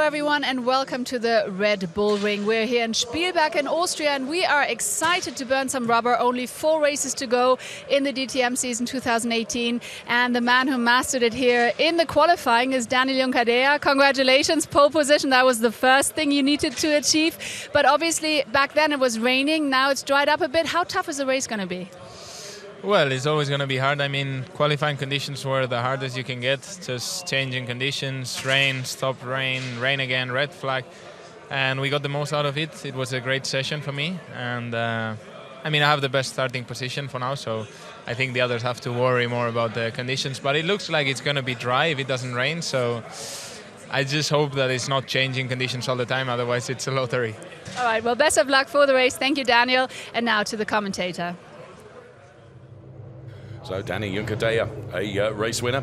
everyone, and welcome to the Red Bull Ring. We're here in Spielberg in Austria, and we are excited to burn some rubber. Only 4 races to go in the DTM season 2018, and the man who mastered it here in the qualifying is Daniel Juncadella. Congratulations, pole position. That was the first thing you needed to achieve, but obviously back then it was raining. Now it's dried up a bit. How tough is the race going to be? Well, it's always going to be hard. I mean, qualifying conditions were the hardest you can get. Just changing conditions, rain, stop rain, rain again, red flag. And we got the most out of it. It was a great session for me. And I mean, I have the best starting position for now, so I think the others have to worry more about the conditions. But it looks like it's going to be dry if it doesn't rain. So I just hope that it's not changing conditions all the time. Otherwise, it's a lottery. All right, well, best of luck for the race. Thank you, Daniel. And now to the commentator. So Danny Juncadella, a race winner.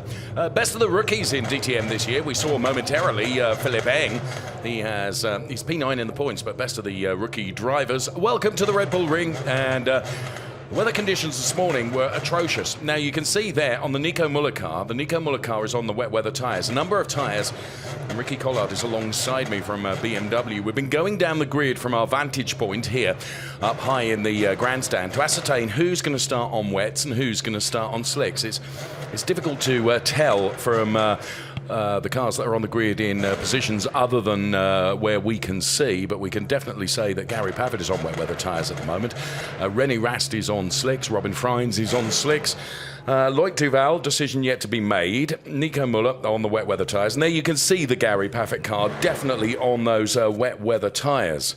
Best of the rookies in DTM this year. We saw momentarily Philipp. He's P9 in the points, but best of the rookie drivers. Welcome to the Red Bull Ring, and weather conditions this morning were atrocious. Now you can see there on the Nico Muller car, the Nico Muller car is on the wet weather tyres. A number of tyres, and Ricky Collard is alongside me from BMW. We've been going down the grid from our vantage point here, up high in the grandstand, to ascertain who's going to start on wets and who's going to start on slicks. It's difficult to tell from the cars that are on the grid in positions other than where we can see, but we can definitely say that Gary Paffett is on wet weather tyres at the moment. René Rast is on slicks, Robin Freins is on slicks. Loic Duval, decision yet to be made. Nico Muller on the wet weather tyres. And there you can see the Gary Paffett car definitely on those wet weather tyres.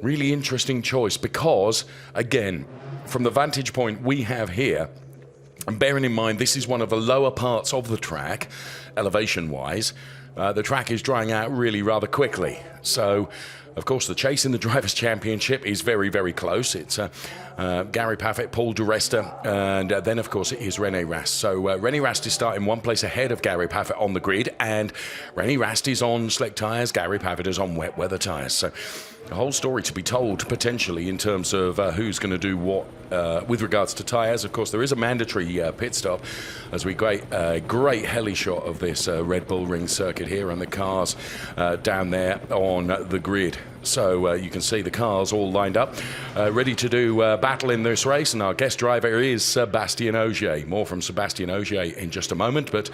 Really interesting choice because, again, from the vantage point we have here, and bearing in mind this is one of the lower parts of the track, elevation-wise, the track is drying out really rather quickly. So, of course, the chase in the Drivers' Championship is very, very close. It's Gary Paffett, Paul di Resta, and then, of course, it is René Rast. So René Rast is starting one place ahead of Gary Paffett on the grid, and René Rast is on slick tyres, Gary Paffett is on wet weather tyres. So a whole story to be told, potentially, in terms of who's going to do what with regards to tyres. Of course, there is a mandatory pit stop as we great heli shot of this Red Bull Ring circuit here and the cars down there on the grid. So you can see the cars all lined up, ready to do battle in this race. And our guest driver is Sébastien Ogier. More from Sébastien Ogier in just a moment. But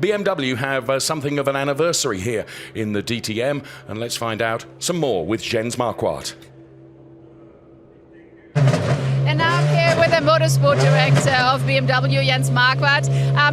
BMW have something of an anniversary here in the DTM. And let's find out some more with Jens Marquardt. And now I'm here with the motorsport director of BMW, Jens Marquardt.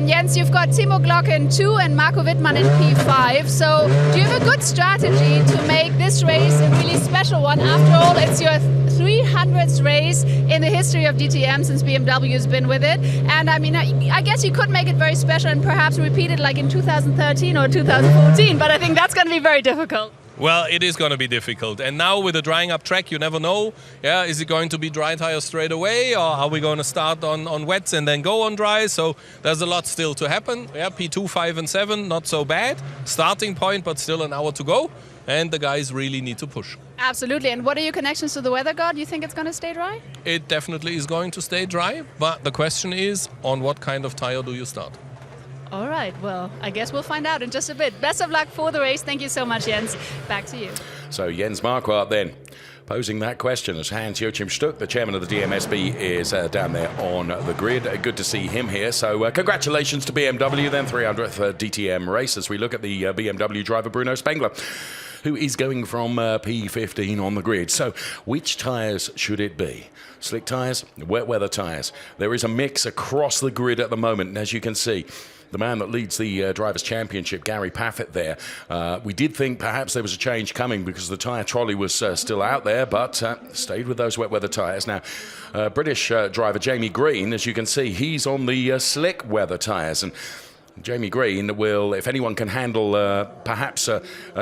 Jens, you've got Timo Glock in 2 and Marco Wittmann in P5. So do you have a good strategy to make this race a really special one? After all, it's your 300th race in the history of DTM since BMW has been with it. And I mean, I guess you could make it very special and perhaps repeat it like in 2013 or 2014, but I think that's going to be very difficult. Well, it is going to be difficult. And now with the drying up track, you never know. Yeah, is it going to be dry tires straight away, or are we going to start on wets and then go on dry? So there's a lot still to happen. Yeah, P2, 5 and 7, not so bad. Starting point, but still an hour to go. And the guys really need to push. Absolutely. And what are your connections to the weather god? You think it's going to stay dry? It definitely is going to stay dry. But the question is, on what kind of tire do you start? All right, well, I guess we'll find out in just a bit. Best of luck for the race. Thank you so much, Jens. Back to you. So Jens Marquardt then posing that question as Hans-Joachim Stuck, the chairman of the DMSB, is down there on the grid. Good to see him here. So congratulations to BMW then, 300th DTM race as we look at the BMW driver Bruno Spengler, who is going from P15 on the grid. So which tyres should it be? Slick tyres, wet weather tyres. There is a mix across the grid at the moment, and as you can see, the man that leads the Drivers' Championship, Gary Paffett there. We did think perhaps there was a change coming because the tyre trolley was still out there, but stayed with those wet weather tyres. Now, British driver Jamie Green, as you can see, he's on the slick weather tyres. And Jamie Green will, if anyone can handle perhaps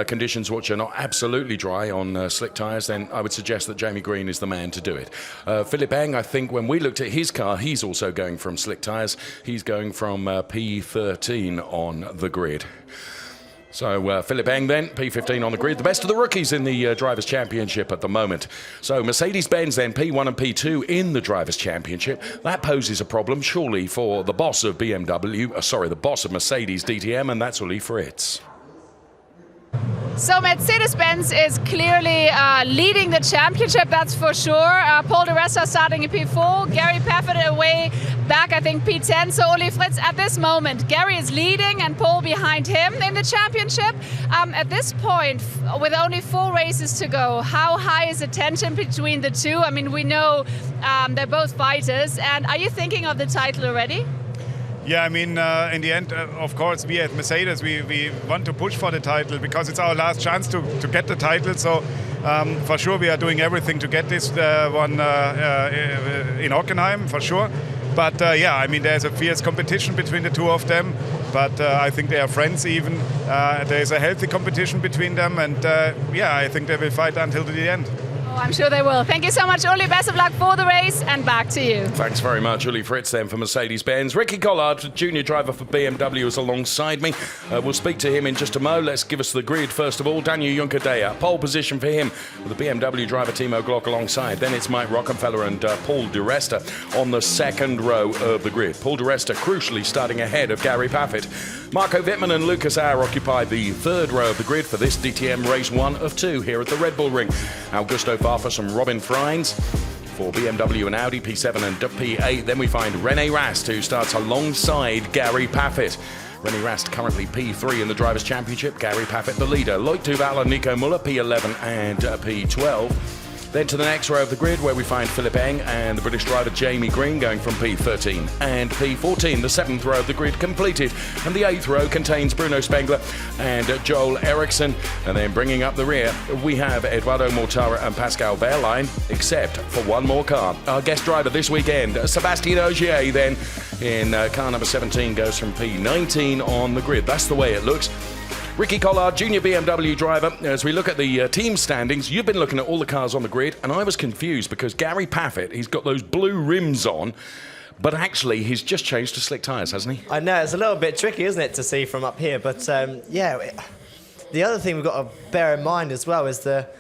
conditions which are not absolutely dry on slick tyres, then I would suggest that Jamie Green is the man to do it. Philipp, I think when we looked at his car, he's also going from slick tyres. He's going from P13 on the grid. So Philipp then, P15 on the grid, the best of the rookies in the Drivers' Championship at the moment. So Mercedes-Benz then, P1 and P2 in the Drivers' Championship. That poses a problem, surely, for the boss of BMW, the boss of Mercedes DTM, and that's Uli Fritz. So Mercedes-Benz is clearly leading the championship, that's for sure. Paul di Resta starting in P4, Gary Paffett away back, I think P10. So Uli Fritz, at this moment, Gary is leading and Paul behind him in the championship. At this point, with only 4 races to go, how high is the tension between the two? I mean, we know they're both fighters. And are you thinking of the title already? Yeah, I mean, in the end, of course, we at Mercedes, we want to push for the title because it's our last chance to get the title. So for sure, we are doing everything to get this one in Hockenheim, for sure. But yeah, I mean, there's a fierce competition between the two of them. But I think they are friends even. There's a healthy competition between them. And yeah, I think they will fight until the end. I'm sure they will. Thank you so much, Uli. Best of luck for the race, and back to you. Thanks very much, Uli Fritz, then, for Mercedes-Benz. Ricky Collard, junior driver for BMW, is alongside me. We'll speak to him in just a mo. Let's give us the grid, first of all. Daniel Juncadella, pole position for him, with the BMW driver Timo Glock alongside. Then it's Mike Rockenfeller and Paul di Resta on the second row of the grid. Paul di Resta, crucially, starting ahead of Gary Paffett. Marco Wittmann and Lucas Auer occupy the third row of the grid for this DTM race 1 of 2 here at the Red Bull Ring. Augusto Farfus and Robin Freins for BMW and Audi, P7 and P8. Then we find René Rast, who starts alongside Gary Paffett. René Rast currently P3 in the Drivers' Championship. Gary Paffett the leader. Loic Duval and Nico Muller, P11 and P12. Then to the next row of the grid, where we find Philipp Eng and the British driver Jamie Green going from P13 and P14. The 7th row of the grid completed, and the 8th row contains Bruno Spengler and Joel Eriksson. And then bringing up the rear, we have Eduardo Mortara and Pascal Wehrlein, except for one more car. Our guest driver this weekend, Sébastien Ogier, then in car number 17, goes from P19 on the grid. That's the way it looks. Ricky Collard, junior BMW driver. As we look at the team standings, you've been looking at all the cars on the grid, and I was confused because Gary Paffett, he's got those blue rims on, but actually he's just changed to slick tyres, hasn't he? I know, it's a little bit tricky, isn't it, to see from up here, but yeah, the other thing we've got to bear in mind as well is that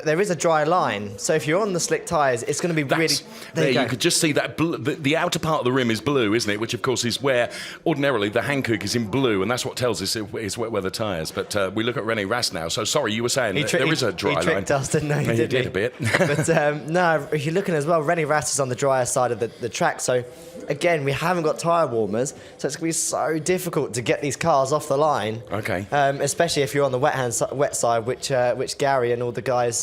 there is a dry line, so if you're on the slick tyres, it's going to be really... There you could just see that the outer part of the rim is blue, isn't it? Which, of course, is where ordinarily the Hankook is in blue, and that's what tells us it's wet weather tyres. But we look at René Rast now. So, sorry, you were saying there is a dry line. He tricked us, didn't he? He did a bit. But no, if you're looking as well, René Rast is on the drier side of the track, so again, we haven't got tyre warmers, so it's going to be so difficult to get these cars off the line. Okay. Especially if you're on the wet side, which Gary and all the guys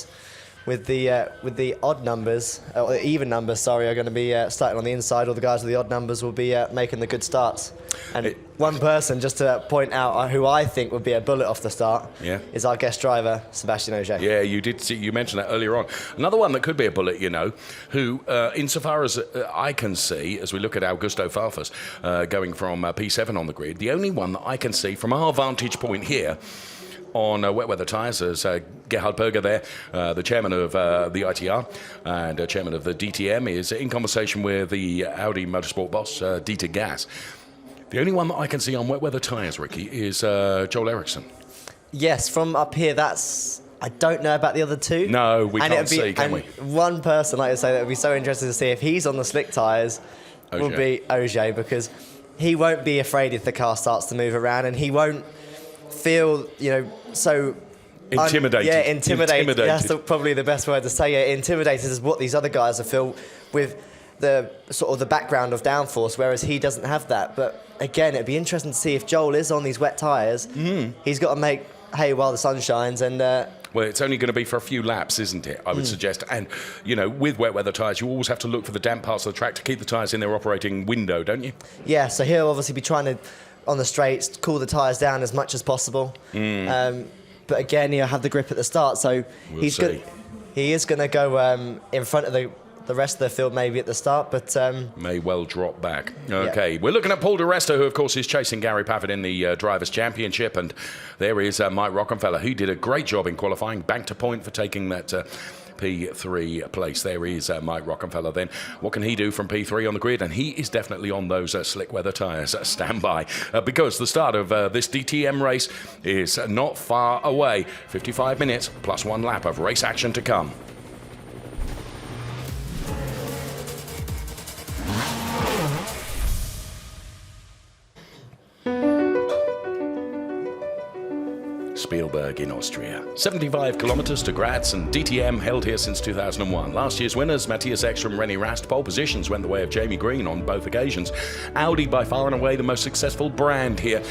with the odd numbers, or the even numbers, sorry, are going to be starting on the inside. All the guys with the odd numbers will be making the good starts. And one person, just to point out, who I think would be a bullet off the start, is our guest driver, Sébastien Ogier. Yeah, you mentioned that earlier on. Another one that could be a bullet, who, insofar as I can see, as we look at Augusto Farfus going from P7 on the grid, the only one that I can see from our vantage point here on wet weather tyres is Gerhard Berger there, the chairman of the ITR and chairman of the DTM, is in conversation with the Audi Motorsport boss, Dieter Gas. The only one that I can see on wet weather tyres, Ricky, is Joel Eriksson. Yes, from up here, I don't know about the other two. No, we can't see, can we? One person, like I say, that would be so interested to see if he's on the slick tyres would be Ogier, because he won't be afraid if the car starts to move around, and he won't feel, so... Intimidated. Intimidated. That's probably the best word to say. Yeah, intimidated is what these other guys feel with the sort of the background of downforce, whereas he doesn't have that. But again, it'd be interesting to see if Joel is on these wet tyres. He's got to make hay while the sun shines, and well, it's only going to be for a few laps, isn't it? I would suggest. And, with wet weather tyres, you always have to look for the damp parts of the track to keep the tyres in their operating window, don't you? Yeah, so he'll obviously be trying to, on the straights, cool the tyres down as much as possible. But again, he'll have the grip at the start, so he is going to go in front of the rest of the field maybe at the start, but... may well drop back. Okay, We're looking at Paul di Resta, who, of course, is chasing Gary Paffett in the Drivers' Championship, and there is Mike Rockenfeller, who did a great job in qualifying, back to point for taking that... P3 place. There is Mike Rockenfeller then. What can he do from P3 on the grid? And he is definitely on those slick weather tyres. Stand by, because the start of this DTM race is not far away. 55 minutes plus one lap of race action to come. Spielberg in Austria. 75 kilometers to Graz, and DTM held here since 2001. Last year's winners, Matthias Ekstrom and René Rast, pole positions went the way of Jamie Green on both occasions. Audi by far and away the most successful brand here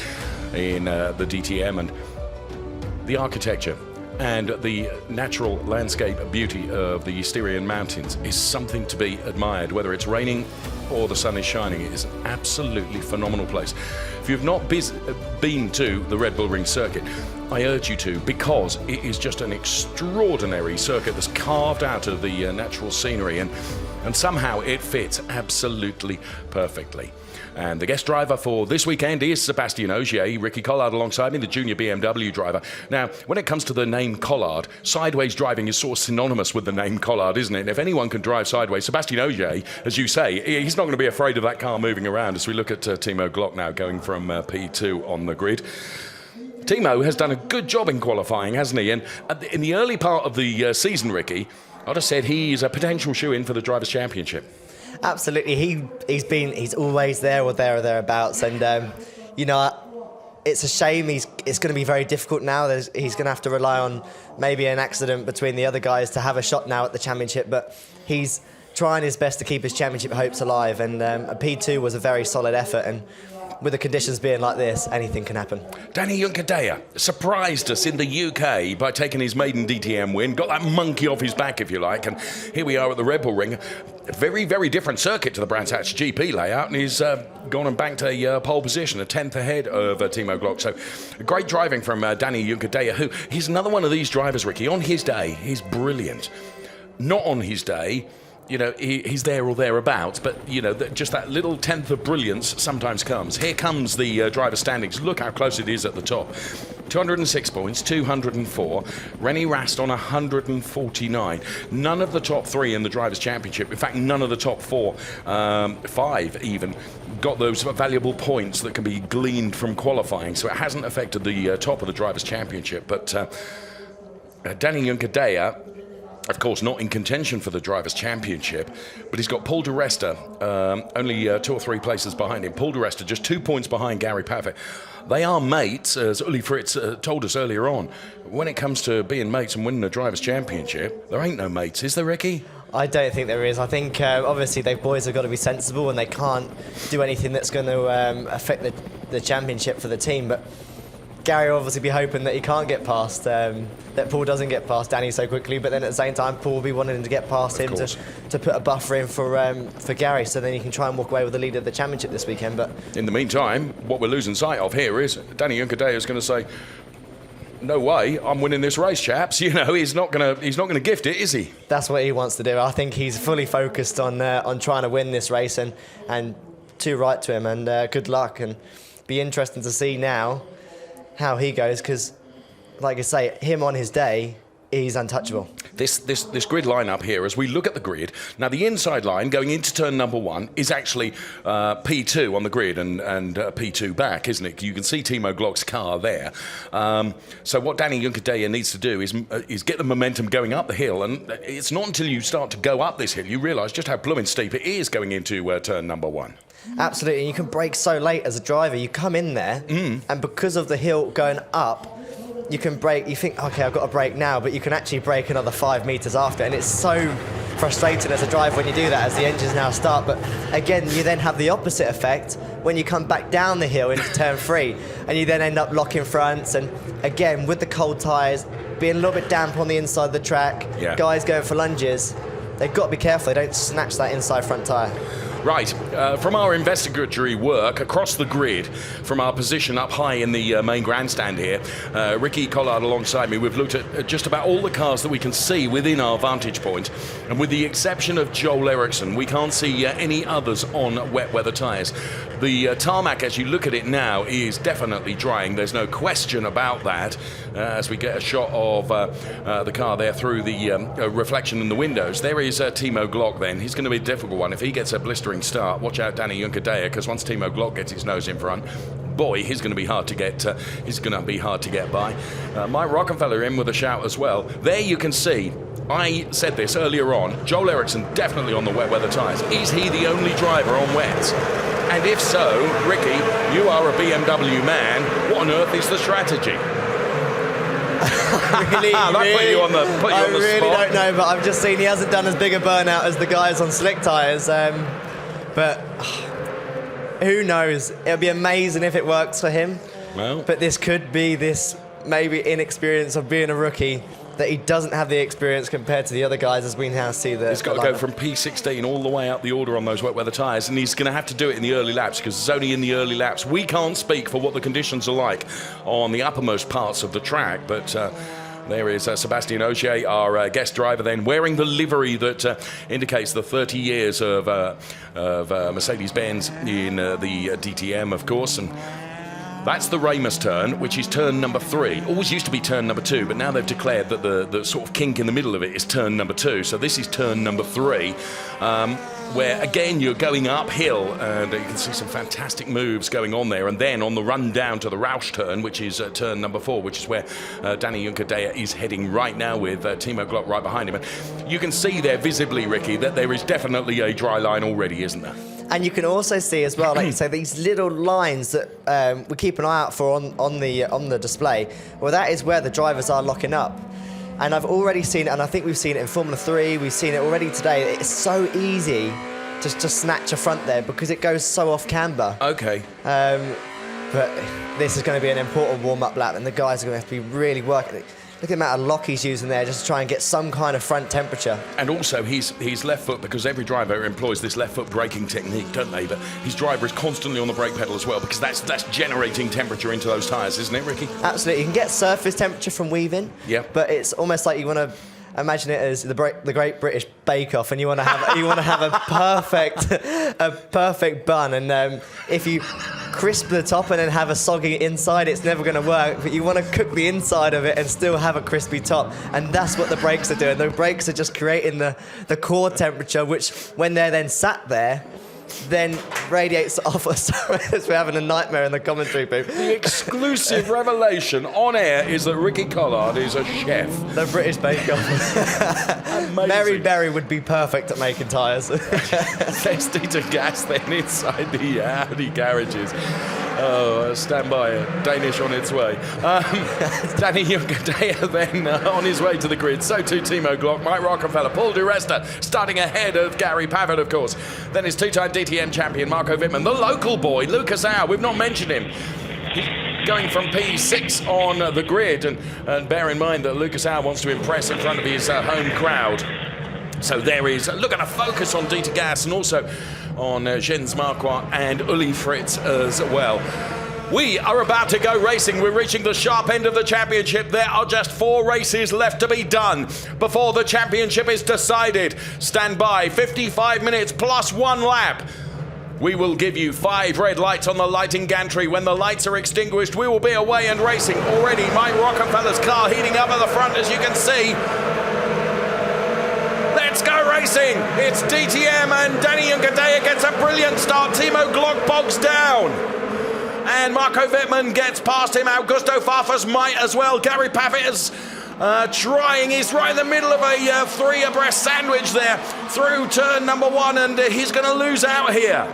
in the DTM, and the architecture and the natural landscape beauty of the Styrian Mountains is something to be admired. Whether it's raining or the sun is shining, it is an absolutely phenomenal place. If you've not been to the Red Bull Ring circuit, I urge you to, because it is just an extraordinary circuit that's carved out of the natural scenery, and somehow it fits absolutely perfectly. And the guest driver for this weekend is Sébastien Ogier, Ricky Collard alongside me, the junior BMW driver. Now, when it comes to the name Collard, sideways driving is sort of synonymous with the name Collard, isn't it? And if anyone can drive sideways, Sébastien Ogier, as you say, he's not going to be afraid of that car moving around, as we look at Timo Glock now going from P2 on the grid. Timo has done a good job in qualifying, hasn't he? And in the early part of the season, Ricky, I'd have said he's a potential shoe-in for the Drivers' Championship. Absolutely, he's always there or thereabouts, and it's a shame. It's going to be very difficult now. He's going to have to rely on maybe an accident between the other guys to have a shot now at the championship, but he's trying his best to keep his championship hopes alive, and a P2 was a very solid effort, and with the conditions being like this, anything can happen. Danny Juncadella surprised us in the UK by taking his maiden DTM win, got that monkey off his back, if you like, and here we are at the Red Bull Ring. A very, very different circuit to the Brands Hatch GP layout, and he's gone and banked a pole position, a 10th ahead of Timo Glock. So great driving from Danny Juncadella, who he's another one of these drivers, Ricky. On his day, he's brilliant. Not on his day, he's there or thereabouts, but, just that little tenth of brilliance sometimes comes. Here comes the driver standings. Look how close it is at the top. 206 points, 204. René Rast on 149. None of the top three in the Drivers' Championship, in fact, none of the top five even, got those valuable points that can be gleaned from qualifying. So it hasn't affected the top of the Drivers' Championship. But Danny Juncadella, of course, not in contention for the Drivers' Championship, but he's got Paul di Resta only 2 or 3 places behind him. Paul di Resta just 2 points behind Gary Paffett. They are mates, as Uli Fritz told us earlier on. When it comes to being mates and winning the Drivers' Championship, there ain't no mates, is there, Ricky? I don't think there is. I think, obviously, they boys have got to be sensible, and they can't do anything that's going to affect the championship for the team, but Gary will obviously be hoping that he can't get past, that Paul doesn't get past Danny so quickly, but then at the same time, Paul will be wanting to get past him to put a buffer in for Gary, so then he can try and walk away with the lead of the championship this weekend. But in the meantime, what we're losing sight of here is Danny Juncadella is going to say, no way, I'm winning this race, chaps. He's not going to gift it, is he? That's what he wants to do. I think he's fully focused on trying to win this race, and too right to him, and good luck, and be interesting to see now how he goes, because, like I say, him on his day, he's untouchable. This grid lineup here, as we look at the grid, now the inside line going into turn number 1 is actually P2 on the grid and P2 back, isn't it? You can see Timo Glock's car there. So what Danny Juncadella needs to do is get the momentum going up the hill, and it's not until you start to go up this hill you realise just how blooming steep it is going into turn number 1. Absolutely, and you can brake so late as a driver. You come in there, and because of the hill going up, you can brake. You think, okay, I've got to brake now, but you can actually brake another 5 metres after, and it's so frustrating as a driver when you do that, as the engines now start. But again, you then have the opposite effect when you come back down the hill into turn 3, and you then end up locking fronts. And again, with the cold tyres, being a little bit damp on the inside of the track, guys going for lunges, they've got to be careful they don't snatch that inside front tyre. Right, from our investigatory work across the grid, from our position up high in the main grandstand here, Ricky Collard alongside me, we've looked at just about all the cars that we can see within our vantage point, and with the exception of Joel Eriksson, we can't see any others on wet weather tyres. The tarmac, as you look at it now, is definitely drying. There's no question about that, as we get a shot of the car there through the reflection in the windows. There is Timo Glock then. He's going to be a difficult one. If he gets a blistering start, watch out Danny Juncadella, because once Timo Glock gets his nose in front, boy, he's going to be hard to get. He's going to be hard to get by. Mike Rockefeller in with a shout as well. There you can see. I said this earlier on. Joel Eriksson definitely on the wet weather tyres. Is he the only driver on wets? And if so, Ricky, you are a BMW man. What on earth is the strategy? put you on the spot. I really don't know, but I've just seen he hasn't done as big a burnout as the guys on slick tyres. But who knows? It'll be amazing if it works for him. Well, but this could be this maybe inexperience of being a rookie, that he doesn't have the experience compared to the other guys, as we now see the. He's got to go from P16 all the way up the order on those wet weather tyres, and he's going to have to do it in the early laps, because it's only in the early laps. We can't speak for what the conditions are like on the uppermost parts of the track, but there is Sébastien Ogier, our guest driver, then wearing the livery that indicates the 30 years of Mercedes-Benz in the DTM, of course, and that's the Remus turn, which is turn number 3. Always used to be turn number 2, but now they've declared that the sort of kink in the middle of it is turn number 2. So this is turn number 3, where, again, you're going uphill, and you can see some fantastic moves going on there. And then on the run down to the Rast turn, which is turn number 4, which is where Danny Juncadella is heading right now with Timo Glock right behind him. And you can see there visibly, Ricky, that there is definitely a dry line already, isn't there? And you can also see as well, like you say, these little lines that we keep an eye out for on the display. Well, that is where the drivers are locking up. And I've already seen it, and I think we've seen it in Formula 3, we've seen it already today. It's so easy just to snatch a front there because it goes so off camber. Okay. But this is going to be an important warm-up lap, and the guys are going to have to be really working. Look at the amount of lock he's using there just to try and get some kind of front temperature. And also his left foot, because every driver employs this left foot braking technique, don't they? But his driver is constantly on the brake pedal as well, because that's generating temperature into those tyres, isn't it, Ricky? Absolutely. You can get surface temperature from weaving, but it's almost like you want to imagine it as the Great British Bake Off, and you want to have a perfect bun, and if you crisp the top and then have a soggy inside, it's never going to work. But you want to cook the inside of it and still have a crispy top, and that's what the brakes are doing. The brakes are just creating the core temperature, which when they're then sat there, then radiates off us. We're having a nightmare in the commentary booth. The exclusive revelation on air is that Ricky Collard is a chef. The British Bake Off. Mary Berry would be perfect at making tyres. Let's do to gas then inside the Audi garages. Oh, stand by, Danish on its way. Danny Juncadella then on his way to the grid. So too Timo Glock, Mike Rockefeller, Paul di Resta starting ahead of Gary Pavitt, of course. Then his two-time DTM champion Marco Wittmann, the local boy Lucas Auer. We've not mentioned him. He's going from P6 on the grid, and bear in mind that Lucas Auer wants to impress in front of his home crowd. So there is, look at a focus on Dieter Gas and also on Jens Marquardt and Uli Fritz as well. We are about to go racing. We're reaching the sharp end of the championship. There are just 4 races left to be done before the championship is decided. Stand by, 55 minutes plus 1 lap. We will give you 5 red lights on the lighting gantry. When the lights are extinguished, we will be away and racing. Already, Mike Rockefeller's car heating up at the front, as you can see. Let's go racing. It's DTM, and Danny Juncadella gets a brilliant start. Timo Glock bogs down. And Marco Wittmann gets past him. Augusto Farfus might as well. Gary Pavitt is trying. He's right in the middle of a 3 abreast sandwich there through turn number 1, and he's going to lose out here.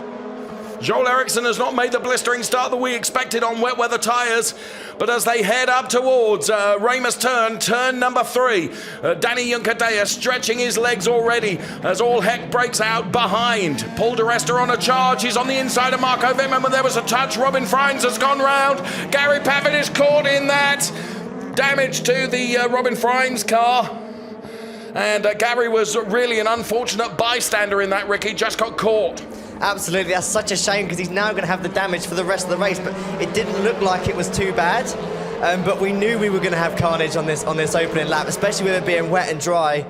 Joel Eriksson has not made the blistering start that we expected on wet weather tyres, but as they head up towards Remus turn number 3, Danny Juncadella stretching his legs already as all heck breaks out behind. Paul di Resta on a charge. He's on the inside of Marco Wittmann, but there was a touch. Robin Freins has gone round. Gary Pavitt is caught in that. Damage to the Robin Freins car. And Gary was really an unfortunate bystander in that, Ricky. Just got caught. Absolutely, that's such a shame because he's now going to have the damage for the rest of the race, but it didn't look like it was too bad. But we knew we were going to have carnage on this opening lap, especially with it being wet and dry.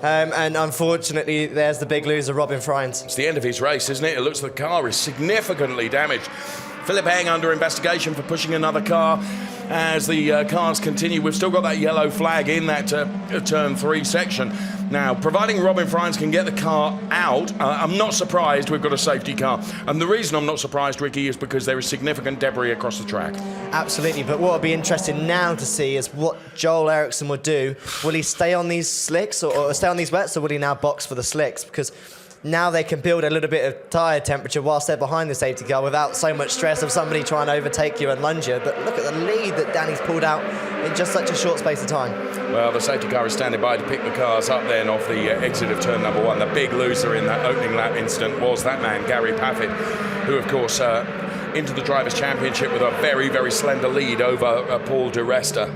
And unfortunately, there's the big loser, Robin Freins. It's the end of his race, isn't it? It looks like the car is significantly damaged. Philipp under investigation for pushing another car. As the cars continue, we've still got that yellow flag in that turn 3 section. Now, providing Robin Freins can get the car out, I'm not surprised we've got a safety car. And the reason I'm not surprised, Ricky, is because there is significant debris across the track. Absolutely, but what will be interesting now to see is what Joel Eriksson will do. Will he stay on these slicks or stay on these wets, or will he now box for the slicks? Because now they can build a little bit of tyre temperature whilst they're behind the safety car without so much stress of somebody trying to overtake you and lunge you. But look at the lead that Danny's pulled out in just such a short space of time. Well, the safety car is standing by to pick the cars up then off the exit of turn number 1. The big loser in that opening lap incident was that man, Gary Paffett, who, of course, into the Drivers' Championship with a very, very slender lead over Paul di Resta.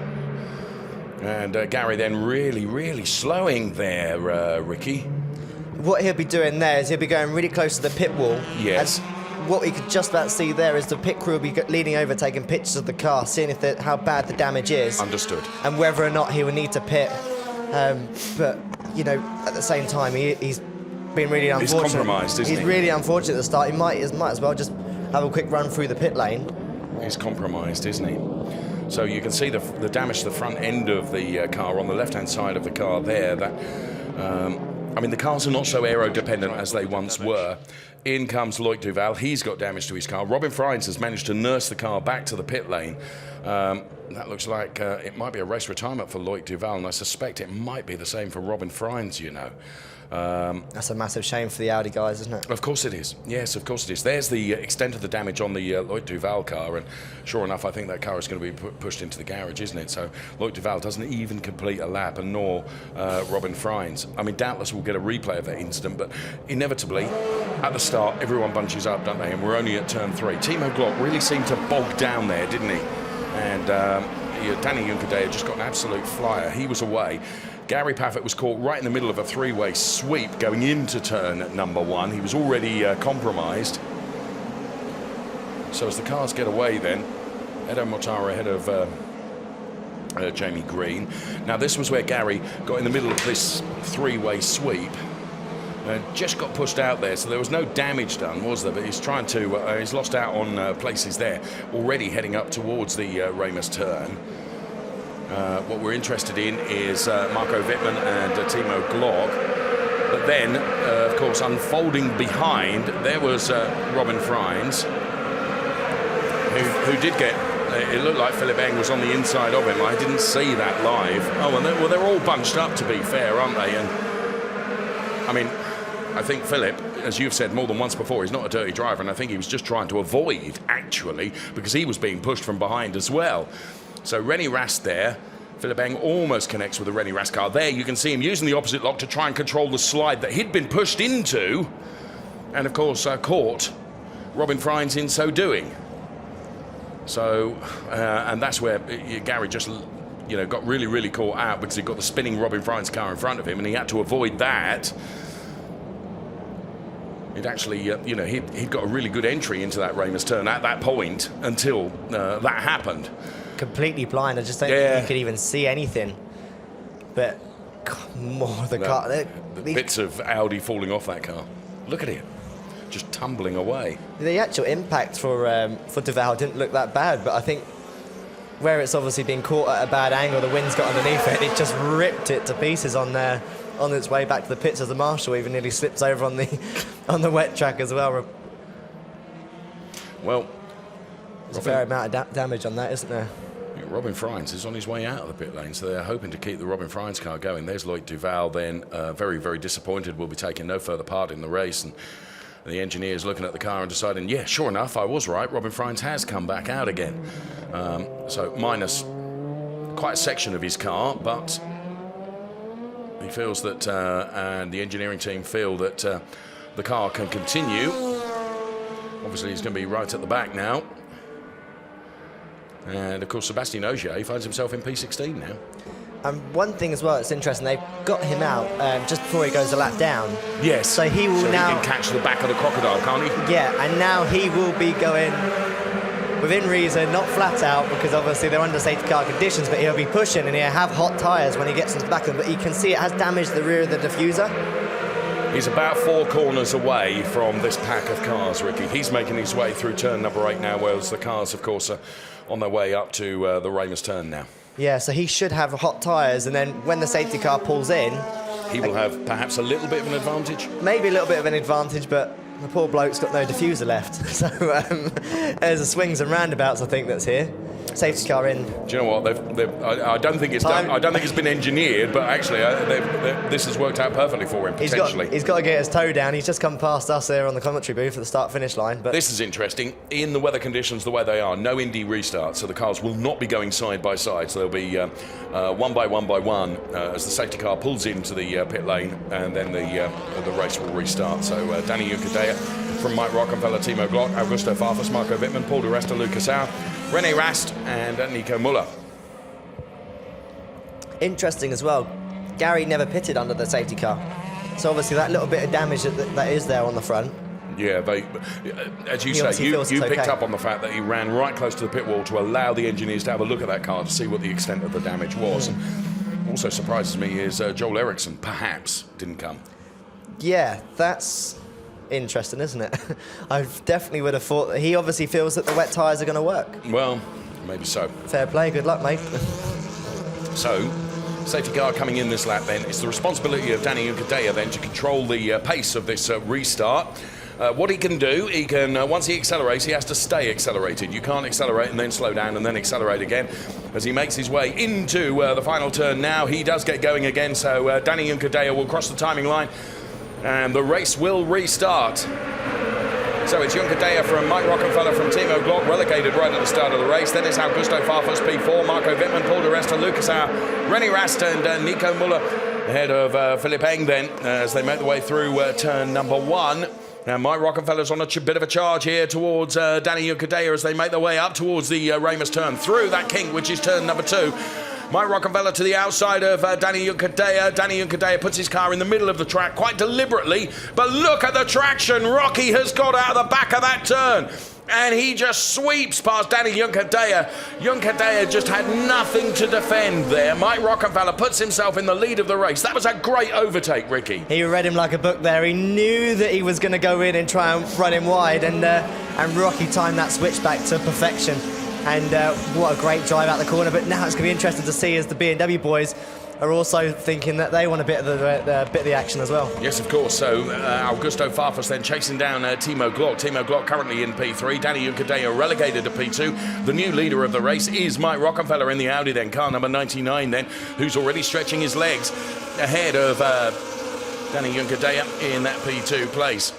And Gary then really, really slowing there, Ricky. What he'll be doing there is he'll be going really close to the pit wall. Yes. And what we could just about see there is the pit crew will be leaning over, taking pictures of the car, seeing if how bad the damage is. Understood. And whether or not he will need to pit. But, you know, at the same time, he's been really unfortunate. He's compromised, isn't he? He's really unfortunate at the start. He might as well just have a quick run through the pit lane. He's compromised, isn't he? So you can see the damage to the front end of the car on the left-hand side of the car there. That, I mean, the cars are not so aero-dependent as they once were. In comes Loic Duval. He's got damage to his car. Robin Frijns has managed to nurse the car back to the pit lane. That looks like it might be a race retirement for Loic Duval, and I suspect it might be the same for Robin Frijns, you know. That's a massive shame for the Audi guys, isn't it? Of course it is. Yes, of course it is. There's the extent of the damage on the Loic Duval car, and sure enough, I think that car is going to be pushed into the garage, isn't it? So Loic Duval doesn't even complete a lap, and nor Robin Frijns. I mean, doubtless we'll get a replay of that incident, but inevitably, at the start, everyone bunches up, don't they? And we're only at turn 3. Timo Glock really seemed to bog down there, didn't he? And Danny Juncadella just got an absolute flyer. He was away. Gary Paffett was caught right in the middle of a 3-way sweep going into turn number 1. He was already compromised. So as the cars get away then, Edo Mortara ahead of Jamie Green. Now this was where Gary got in the middle of this 3-way sweep. Just got pushed out there, so there was no damage done, was there? But he's trying to, he's lost out on places there, already heading up towards the Remus turn. What we're interested in is Marco Wittmann and Timo Glock. But then, of course, unfolding behind, there was Robin Frijns, who did get, it looked like Philipp Eng was on the inside of him. I didn't see that live. Oh, and they're all bunched up, to be fair, aren't they? And I mean, I think Philipp, as you've said more than once before, he's not a dirty driver, and I think he was just trying to avoid, actually, because he was being pushed from behind as well. So René Rast there, Philipp Eng almost connects with the René Rast car. There you can see him using the opposite lock to try and control the slide that he'd been pushed into, and of course caught Robin Frijns in so doing. So, and that's where Gary just, you know, got really, really caught out because he got the spinning Robin Frijns car in front of him, and he had to avoid that. It actually, you know, he'd got a really good entry into that Remus turn at that point until that happened. Completely blind. I just don't think you could even see anything. But more the car. The bits of Audi falling off that car. Look at it, just tumbling away. The actual impact for Duval didn't look that bad, but I think where it's obviously been caught at a bad angle, the wind's got underneath it, and it just ripped it to pieces on its way back to the pits as the marshal even nearly slips over on the wet track as well. Well, there's a fair amount of damage on that, isn't there? Yeah, Robin Frijns is on his way out of the pit lane, so they're hoping to keep the Robin Frijns car going. There's Loic Duval then, very, very disappointed, will be taking no further part in the race, and the engineer's looking at the car and deciding, yeah, sure enough, I was right, Robin Frijns has come back out again. So minus quite a section of his car, but he feels that, and the engineering team feel that the car can continue. Obviously, he's going to be right at the back now. And, of course, Sébastien Ogier, he finds himself in P16 now. And one thing as well that's interesting, they've got him out just before he goes a lap down. Yes. So he will now... he can catch the back of the crocodile, can't he? Yeah, and now he will be going within reason, not flat out, because obviously they're under safety car conditions, but he'll be pushing and he'll have hot tyres when he gets into the back of them. But you can see it has damaged the rear of the diffuser. He's about 4 corners away from this pack of cars, Ricky. He's making his way through turn number 8 now, whereas the cars, of course, are on their way up to the Remus turn now. Yeah, so he should have hot tyres, and then when the safety car pulls in... he will have perhaps a little bit of an advantage? Maybe a little bit of an advantage, but the poor bloke's got no diffuser left. So there's a swings and roundabouts, I think, that's here. Safety car in. Do you know what? I don't think it's done. I don't think it's been engineered, but actually, this has worked out perfectly for him. Potentially, he's got to get his toe down. He's just come past us here on the commentary booth at the start-finish line. But this is interesting. In the weather conditions the way they are, no Indy restart, so the cars will not be going side by side. So they'll be one by one as the safety car pulls into the pit lane, and then the race will restart. So Danny Juncadella from Mike Rockenfeller, Timo Glock, Augusto Farfus, Marco Wittmann, Paul di Resta, Lucas Au, René Rast and Nico Müller. Interesting as well, Gary never pitted under the safety car. So obviously that little bit of damage that is there on the front. Yeah, as you say, you picked up on the fact that he ran right close to the pit wall to allow the engineers to have a look at that car to see what the extent of the damage was. And also surprises me is Joel Eriksson perhaps didn't come. Yeah, that's interesting, isn't it? I definitely would have thought that he obviously feels that the wet tyres are going to work. Well, maybe so. Fair play, good luck, mate. So, safety car coming in this lap then. It's the responsibility of Danny Juncadella then to control the pace of this restart. What he can do, he can, once he accelerates, he has to stay accelerated. You can't accelerate and then slow down and then accelerate again. As he makes his way into the final turn now, he does get going again, so Danny Juncadella will cross the timing line and the race will restart. So it's Juncadella from Mike Rockenfeller from Timo Glock, relegated right at the start of the race. Then it's Augusto Farfus, P4, Marco Wittmann, Paul di Resta, Lucas Au, René Rast and Nico Müller ahead of Philipp Eng then as they make their way through turn number 1. Now Mike Rockenfeller's on a bit of a charge here towards Danny Juncadella as they make their way up towards the Ramus turn through that kink, which is turn number 2. Mike Rockenfeller to the outside of Danny Juncadella. Danny Juncadella puts his car in the middle of the track quite deliberately, but look at the traction Rocky has got out of the back of that turn. And he just sweeps past Danny Juncadella. Juncadella just had nothing to defend there. Mike Rockenfeller puts himself in the lead of the race. That was a great overtake, Ricky. He read him like a book there. He knew that he was going to go in and try and run him wide, and Rocky timed that switchback to perfection. And what a great drive out the corner. But now it's going to be interesting to see as the BMW boys are also thinking that they want a bit of the action as well. Yes, of course. So Augusto Farfus then chasing down Timo Glock. Timo Glock currently in P3. Danny Juncadella relegated to P2. The new leader of the race is Mike Rockenfeller in the Audi then, car number 99 then, who's already stretching his legs ahead of Danny Juncadella in that P2 place.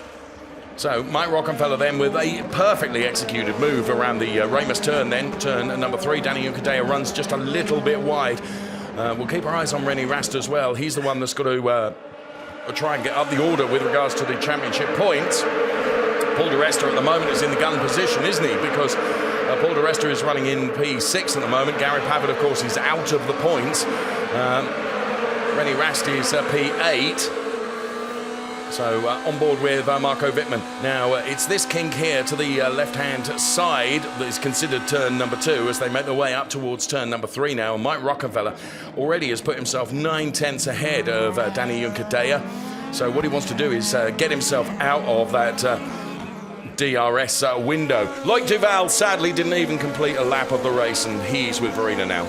So Mike Rockenfeller then with a perfectly executed move around the Ramus turn then, turn number 3. Danny Juncadella runs just a little bit wide. We'll keep our eyes on René Rast as well. He's the one that's got to try and get up the order with regards to the championship points. Paul di Resta at the moment is in the gun position, isn't he? Because Paul di Resta is running in P6 at the moment. Gary Pavitt, of course, is out of the points. René Rast is P8. So on board with Marco Wittmann. Now it's this kink here to the left-hand side that is considered turn number 2 as they make their way up towards turn number 3 now. And Mike Rockenfeller already has put himself 9/10 ahead of Danny Juncadella. So what he wants to do is get himself out of that DRS window. Loic Duval sadly didn't even complete a lap of the race, and he's with Verena now.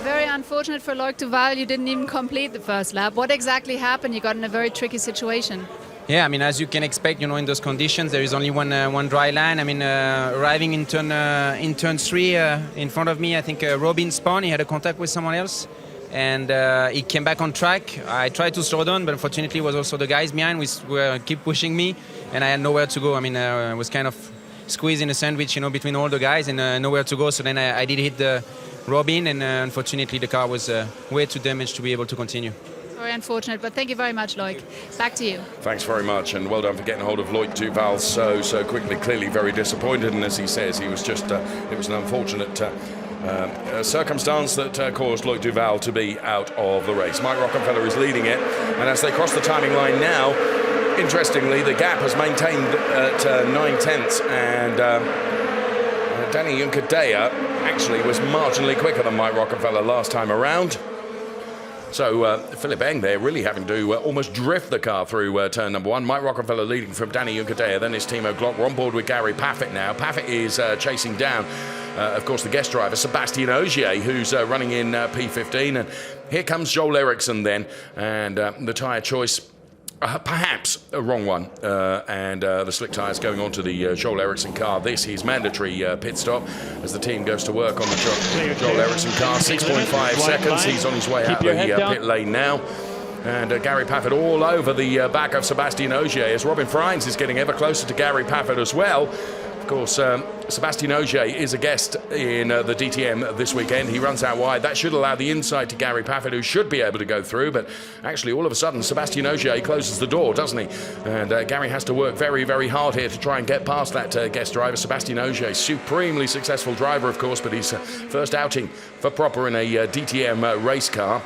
Very unfortunate for Loic Duval, you didn't even complete the first lap. What exactly happened? You got in a very tricky situation. Yeah, I mean, as you can expect, in those conditions, there is only one dry line. I mean, arriving in turn 3 in front of me, I think Robin spun. He had a contact with someone else, and he came back on track. I tried to slow down, but unfortunately, it was also the guys behind which were keep pushing me, and I had nowhere to go. I mean, I was kind of squeezed in a sandwich, between all the guys, and nowhere to go. So then I did hit the Robin, and unfortunately the car was way too damaged to be able to continue. Very unfortunate, but thank you very much, Loic. Back to you. Thanks very much, and well done for getting hold of Loic Duval so quickly. Clearly very disappointed, and as he says, he was just it was an unfortunate circumstance that caused Loic Duval to be out of the race. Mike Rockenfeller is leading it, and as they cross the timing line now, interestingly, the gap has maintained at 9/10, and Danny Juncadella actually was marginally quicker than Mike Rockenfeller last time around. So Philipp Eng there really having to almost drift the car through turn number 1. Mike Rockenfeller leading from Danny Juncadella, then it's Timo Glock. We're on board with Gary Pavitt now. Pavitt is chasing down, of course, the guest driver, Sébastien Ogier, who's running in P15. And here comes Joel Eriksson then, and the tyre choice Perhaps a wrong one, and the slick tyres going on to the Joel Eriksson car. This is mandatory pit stop as the team goes to work on the Joel Eriksson car. 6.5 seconds. He's on his way out the pit lane now. And Gary Paffett all over the back of Sébastien Ogier as Robin Freins is getting ever closer to Gary Paffett as well. Of course, Sébastien Ogier is a guest in the DTM this weekend. He runs out wide. That should allow the inside to Gary Paffett, who should be able to go through. But actually, all of a sudden, Sébastien Ogier closes the door, doesn't he? And Gary has to work very, very hard here to try and get past that guest driver. Sébastien Ogier, supremely successful driver, of course, but his first outing for proper in a DTM race car.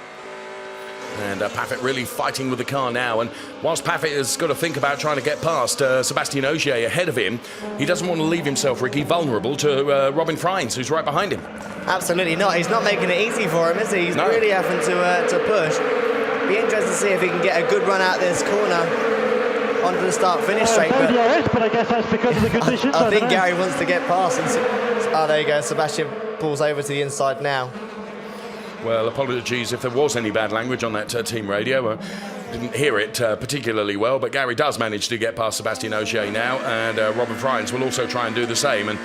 And Paffett really fighting with the car now. And whilst Paffett has got to think about trying to get past Sébastien Ogier ahead of him, he doesn't want to leave himself, Ricky, vulnerable to Robin Freins, who's right behind him. Absolutely not. He's not making it easy for him, is he? He's really having to push. Be interested to see if he can get a good run out this corner onto the start-finish straight. But I guess that's because of the conditions. I think Gary wants to get past. And there you go. Sébastien pulls over to the inside now. Well, apologies if there was any bad language on that team radio. Didn't hear it particularly well, but Gary does manage to get past Sébastien Ogier now, and Robin Freins will also try and do the same. And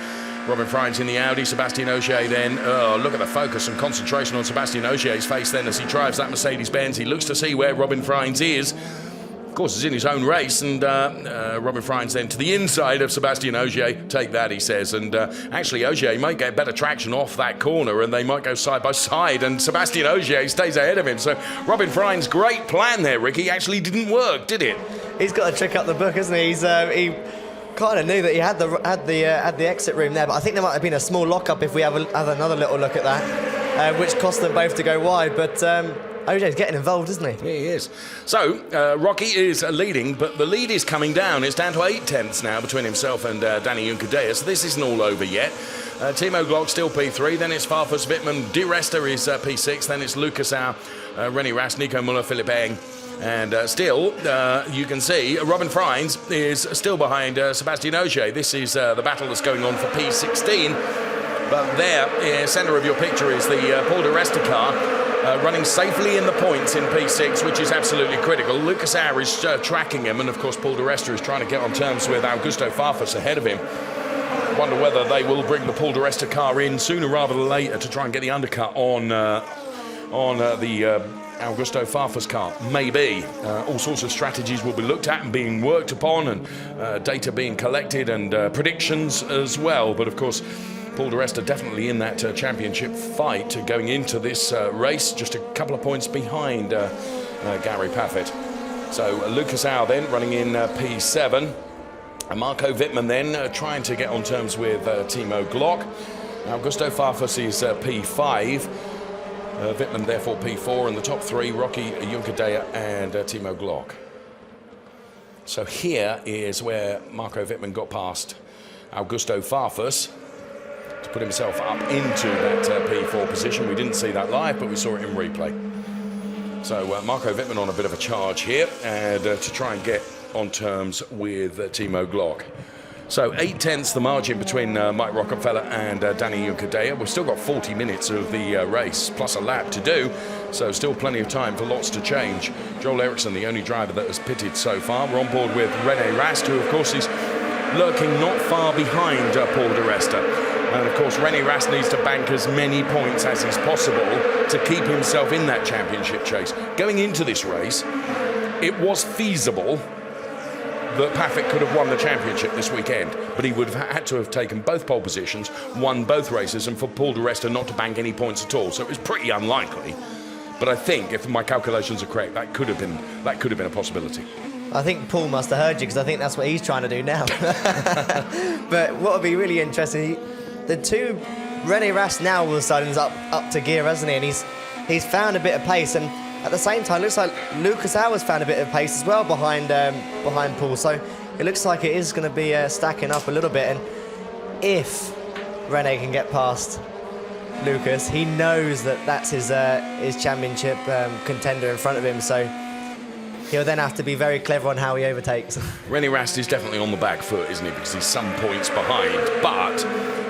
Robin Freins in the Audi, Sébastien Ogier then, look at the focus and concentration on Sébastien Ogier's face then as he drives that Mercedes-Benz. He looks to see where Robin Freins is. Of course, he's in his own race, and Robin Freins then to the inside of Sébastien Ogier. Take that, he says. And actually, Ogier might get better traction off that corner, and they might go side by side, and Sébastien Ogier stays ahead of him. So Robin Freins' great plan there, Ricky, actually didn't work, did it? He's got a trick up the book, hasn't he? He kind of knew that he had the exit room there, but I think there might have been a small lock-up if we have another little look at that, which cost them both to go wide. But Ogier's getting involved, isn't he? Yeah, he is. So, Rocky is leading, but the lead is coming down. It's down to 8/10 now between himself and Danny Juncadella, so this isn't all over yet. Timo Glock still P3, then it's Farfus, Wittmann, Di Resta is P6, then it's Lucas Au, René Rast, Nico Müller, Philipp Eng. And still, you can see Robin Freins is still behind Sébastien Ogier. This is the battle that's going on for P16. But there, centre of your picture, is the Paul Di Resta car. Running safely in the points in P6, which is absolutely critical. Lucas Au is tracking him, and of course Paul Di Resta is trying to get on terms with Augusto Farfus ahead of him. Wonder whether they will bring the Paul Di Resta car in sooner rather than later to try and get the undercut on the Augusto Farfus car. Maybe. All sorts of strategies will be looked at and being worked upon, and data being collected, and predictions as well. But of course, Paul Di Resta definitely in that championship fight going into this race, just a couple of points behind Gary Paffett. So Lucas Au then running in P7. And Marco Wittmann then trying to get on terms with Timo Glock. Augusto Farfus is P5. Wittmann therefore P4, and the top three, Rocky, Juncadella and Timo Glock. So here is where Marco Wittmann got past Augusto Farfus to put himself up into that P4 position. We didn't see that live, but we saw it in replay. So Marco Wittmann on a bit of a charge here, and to try and get on terms with Timo Glock. So 8/10 the margin between Mike Rockefeller and Danny Juncadella. We've still got 40 minutes of the race, plus a lap to do, so still plenty of time for lots to change. Joel Eriksson, the only driver that has pitted so far. We're on board with René Rast, who of course is lurking not far behind Paul Di Resta. And of course, René Rast needs to bank as many points as is possible to keep himself in that championship chase. Going into this race, it was feasible that Paffett could have won the championship this weekend, but he would have had to have taken both pole positions, won both races, and for Paul Di Resta not to bank any points at all. So it was pretty unlikely. But I think, if my calculations are correct, that could have been a possibility. I think Paul must have heard you, because I think that's what he's trying to do now. But what would be really interesting, the two, René Rast now all of a sudden is up to gear, hasn't he? And he's found a bit of pace, and at the same time, it looks like Lucas Au has found a bit of pace as well behind Paul. So it looks like it is going to be stacking up a little bit. And if René can get past Lucas, he knows that that's his championship contender in front of him. So he'll then have to be very clever on how he overtakes. René Rast is definitely on the back foot, isn't he? Because he's some points behind. But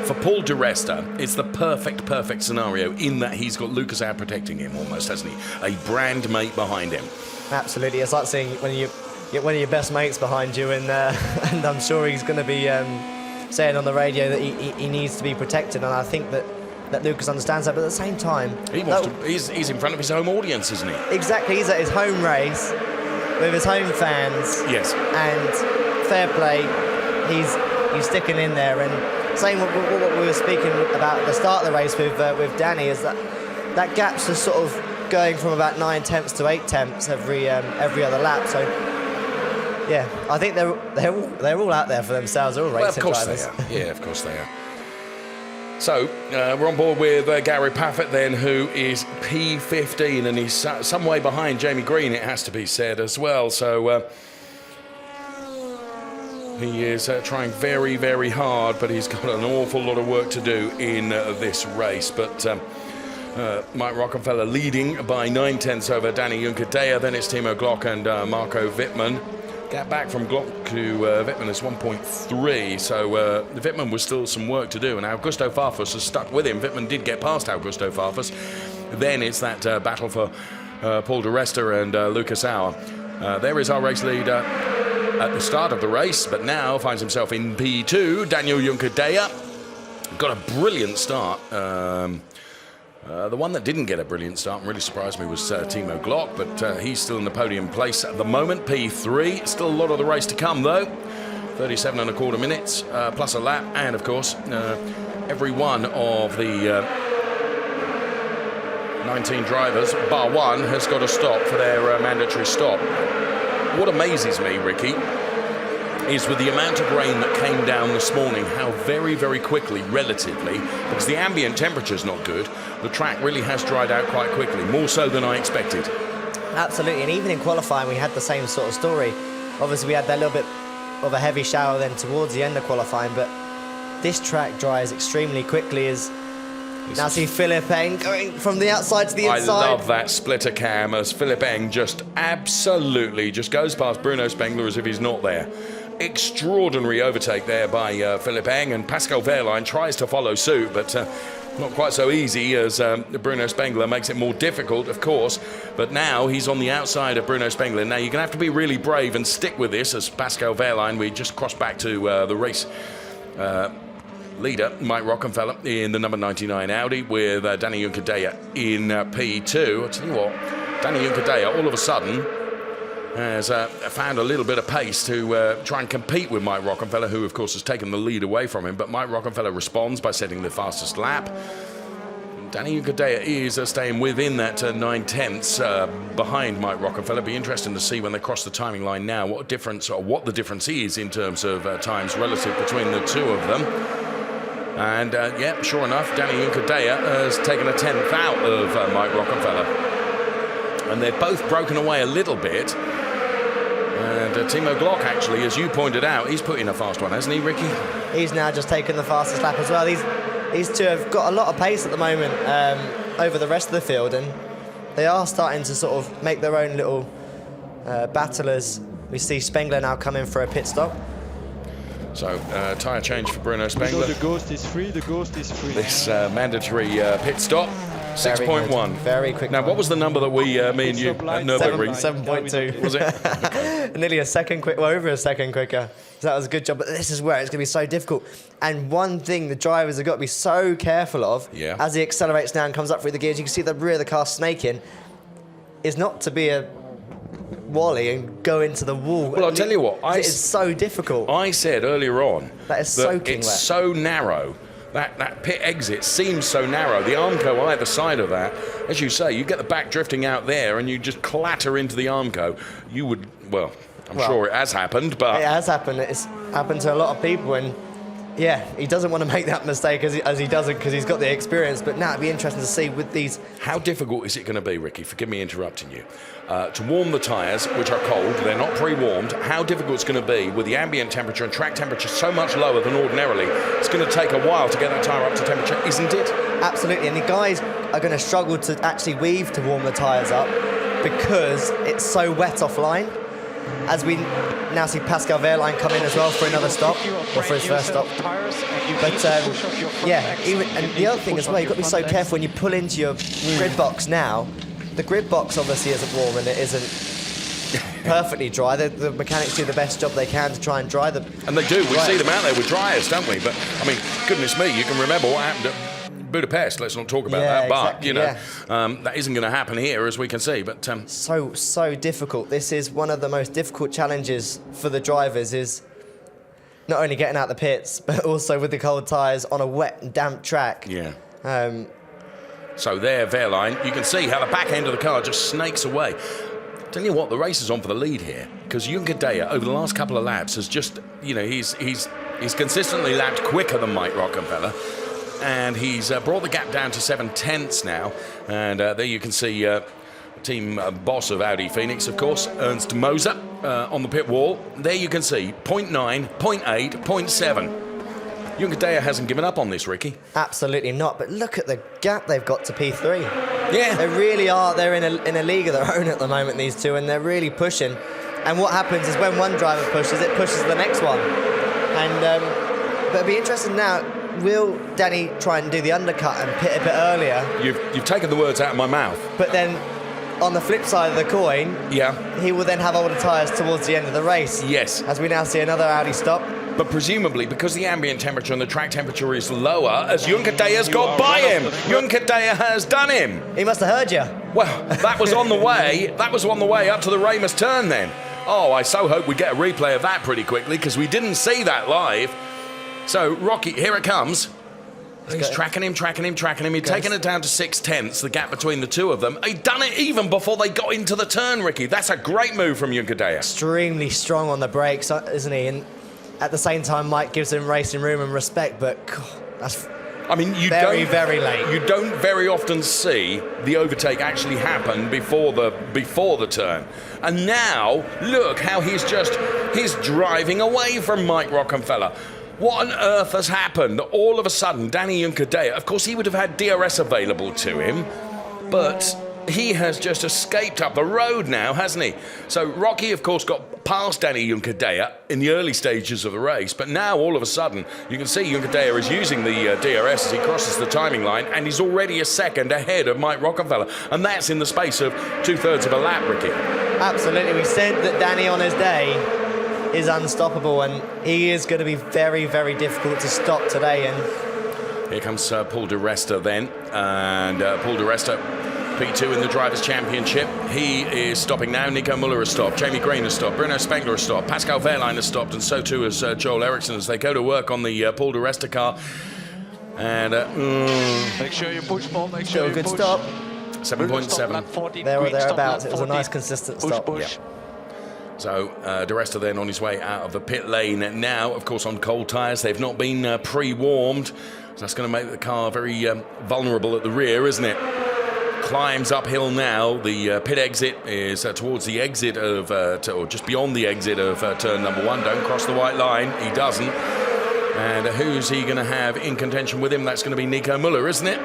for Paul Di Resta, it's the perfect scenario in that he's got Lucas Au protecting him almost, hasn't he? A brand mate behind him. Absolutely. It's like seeing when you get one of your best mates behind you, and and I'm sure he's going to be saying on the radio that he needs to be protected, and I think that Lucas understands that, but at the same time... He's in front of his home audience, isn't he? Exactly, he's at his home race with his home fans. Yes. And fair play, he's sticking in there, and saying what we were speaking about at the start of the race with Danny is that gap's just sort of going from about 9 tenths to 8 tenths every other lap, so... Yeah, I think they're all out there for themselves. They're all racing drivers. Of course they are. Yeah, of course they are. So we're on board with Gary Paffett then, who is P15, and he's some way behind Jamie Green, it has to be said as well. So he is trying very, very hard, but he's got an awful lot of work to do in this race. But Mike Rockefeller leading by 9 tenths over Danny Juncadella. Then it's Timo Glock and Marco Wittmann. Gap back from Glock to Wittmann is 1.3, so Wittmann was still some work to do, and Augusto Farfus has stuck with him. Wittmann did get past Augusto Farfus. Then it's that battle for Paul de Resta and Lucas Auer. There is our race leader at the start of the race, but now finds himself in P2. Daniel Juncadella got a brilliant start. The one that didn't get a brilliant start and really surprised me was Timo Glock, but he's still in the podium place at the moment, P3. Still a lot of the race to come, though. 37 and a quarter minutes, plus a lap, and of course, every one of the 19 drivers, bar one, has got to stop for their mandatory stop. What amazes me, Ricky, is with the amount of rain that came down this morning, how very, very quickly, relatively, because the ambient temperature's not good, the track really has dried out quite quickly, more so than I expected. Absolutely, and even in qualifying we had the same sort of story. Obviously we had that little bit of a heavy shower then towards the end of qualifying, but this track dries extremely quickly as now see Philipp Eng going from the outside to the inside. I love that splitter cam as Philipp Eng just absolutely just goes past Bruno Spengler as if he's not there. Extraordinary overtake there by Philipp Eng, and Pascal Wehrlein tries to follow suit, but not quite so easy as Bruno Spengler makes it more difficult, of course. But now he's on the outside of Bruno Spengler. Now you're going to have to be really brave and stick with this as Pascal Wehrlein. We just crossed back to the race leader, Mike Rockefeller, in the number 99 Audi with Danny Juncadella in P2. I'll tell you what, Danny Juncadella all of a sudden has found a little bit of pace to try and compete with Mike Rockefeller, who of course has taken the lead away from him, but Mike Rockefeller responds by setting the fastest lap. Danny Juncadella is staying within that 9 tenths behind Mike Rockefeller. Be interesting to see when they cross the timing line now what the difference is in terms of times relative between the two of them. And yeah, sure enough, Danny Juncadella has taken a 10th out of Mike Rockefeller. And they're both broken away a little bit. And Timo Glock, actually, as you pointed out, he's put in a fast one, hasn't he, Ricky? He's now just taken the fastest lap as well. These two have got a lot of pace at the moment over the rest of the field, and they are starting to sort of make their own little battlers. We see Spengler now coming for a pit stop. So, tyre change for Bruno Spengler. So the ghost is free, This mandatory pit stop. 6.1. Very quick. Now, what was the number that me and you at Nürburgring? 7.2. Was it? Nearly a second quick, well, over a second quicker. So that was a good job. But this is where it's going to be so difficult. And one thing the drivers have got to be so careful of, as he accelerates now and comes up through the gears, you can see the rear of the car snaking, is not to be a wally and go into the wall. Well, I'll tell you what. It's so difficult. I said earlier on that is soaking it's wet. So narrow. That pit exit seems so narrow. The Armco either side of that, as you say, you get the back drifting out there and you just clatter into the Armco. You would, well, I'm sure it has happened, but... It has happened. It's happened to a lot of people, and yeah, he doesn't want to make that mistake as he doesn't because he's got the experience, but now it'd be interesting to see with these... How difficult is it going to be, Ricky, forgive me interrupting you, to warm the tyres, which are cold, they're not pre-warmed, how difficult it's going to be with the ambient temperature and track temperature so much lower than ordinarily. It's going to take a while to get that tyre up to temperature, isn't it? Absolutely, and the guys are going to struggle to actually weave to warm the tyres up because it's so wet offline. As we now see Pascal Wehrlein come in as well for another stop, or for his first stop. But yeah, and the other thing as well, you've got to be so careful when you pull into your grid box now. The grid box obviously isn't warm and it isn't perfectly dry. The mechanics do the best job they can to try and dry them. And they do. We see them out there with dryers, don't we? But, I mean, goodness me, you can remember what happened at Budapest. Let's not talk about that. But, exactly, that isn't going to happen here, as we can see. But So difficult. This is one of the most difficult challenges for the drivers, is not only getting out the pits, but also with the cold tyres on a wet and damp track. Yeah. So there, Wehrlein, you can see how the back end of the car just snakes away. Tell you what, the race is on for the lead here, because Juncker Deyer, over the last couple of laps, has just, he's consistently lapped quicker than Mike Rockenfeller, and he's brought the gap down to 7/10 now. And there you can see team boss of Audi Phoenix, of course, Ernst Moser, on the pit wall. There you can see 0.9, 0.8, 0.7. Juncker Deyer hasn't given up on this, Ricky. Absolutely not, but look at the gap they've got to P3. Yeah. They really are. They're in a league of their own at the moment, these two, and they're really pushing. And what happens is when one driver pushes, it pushes the next one. And but it'll be interesting now, will Danny try and do the undercut and pit a bit earlier? You've taken the words out of my mouth. But then, on the flip side of the coin, he will then have older tyres towards the end of the race. Yes. As we now see another Audi stop. But presumably, because the ambient temperature and the track temperature is lower, as Juncker Deyer's got by him. Juncker Deyer has done him. He must have heard you. Well, that was on the way. That was on the way up to the Ramus turn then. Oh, I so hope we get a replay of that pretty quickly, because we didn't see that live. So, Rocky, here it comes. He's tracking him. He'd taken it down to 6/10, the gap between the two of them. He'd done it even before they got into the turn, Ricky. That's a great move from Juncker Deyer. Extremely strong on the brakes, isn't he? And at the same time, Mike gives him racing room and respect, but God, that's very late. You don't very often see the overtake actually happen before the turn. And now, look how he's driving away from Mike Rockenfeller. What on earth has happened? All of a sudden, Danny Juncker Deyer, of course he would have had DRS available to him, but he has just escaped up the road now, hasn't he? So Rocky, of course, got past Danny Juncker Deyer in the early stages of the race, but now all of a sudden, you can see Juncker Deyer is using the DRS as he crosses the timing line, and he's already a second ahead of Mike Rockenfeller, and that's in the space of 2/3 of a lap, Ricky. Absolutely. We said that Danny on his day is unstoppable, and he is going to be very, very difficult to stop today. And here comes Paul di Resta then, and Paul di Resta, P2 in the Drivers' Championship. He is stopping now. Nico Muller has stopped. Jamie Green has stopped. Bruno Spengler has stopped. Pascal Wehrlein has stopped, and so too has Joel Eriksson as they go to work on the Paul di Resta car. And make sure you push, Paul. Make sure you good push. Stop. 7.7. There or thereabouts. It was a nice, consistent stop. Push. Yeah. So di Resta then on his way out of the pit lane now, of course, on cold tyres. They've not been pre-warmed, so that's going to make the car very vulnerable at the rear, isn't it? Climbs uphill now. The pit exit is towards the exit of, or just beyond the exit of turn number 1. Don't cross the white line. He doesn't. And who's he going to have in contention with him? That's going to be Nico Muller, isn't it?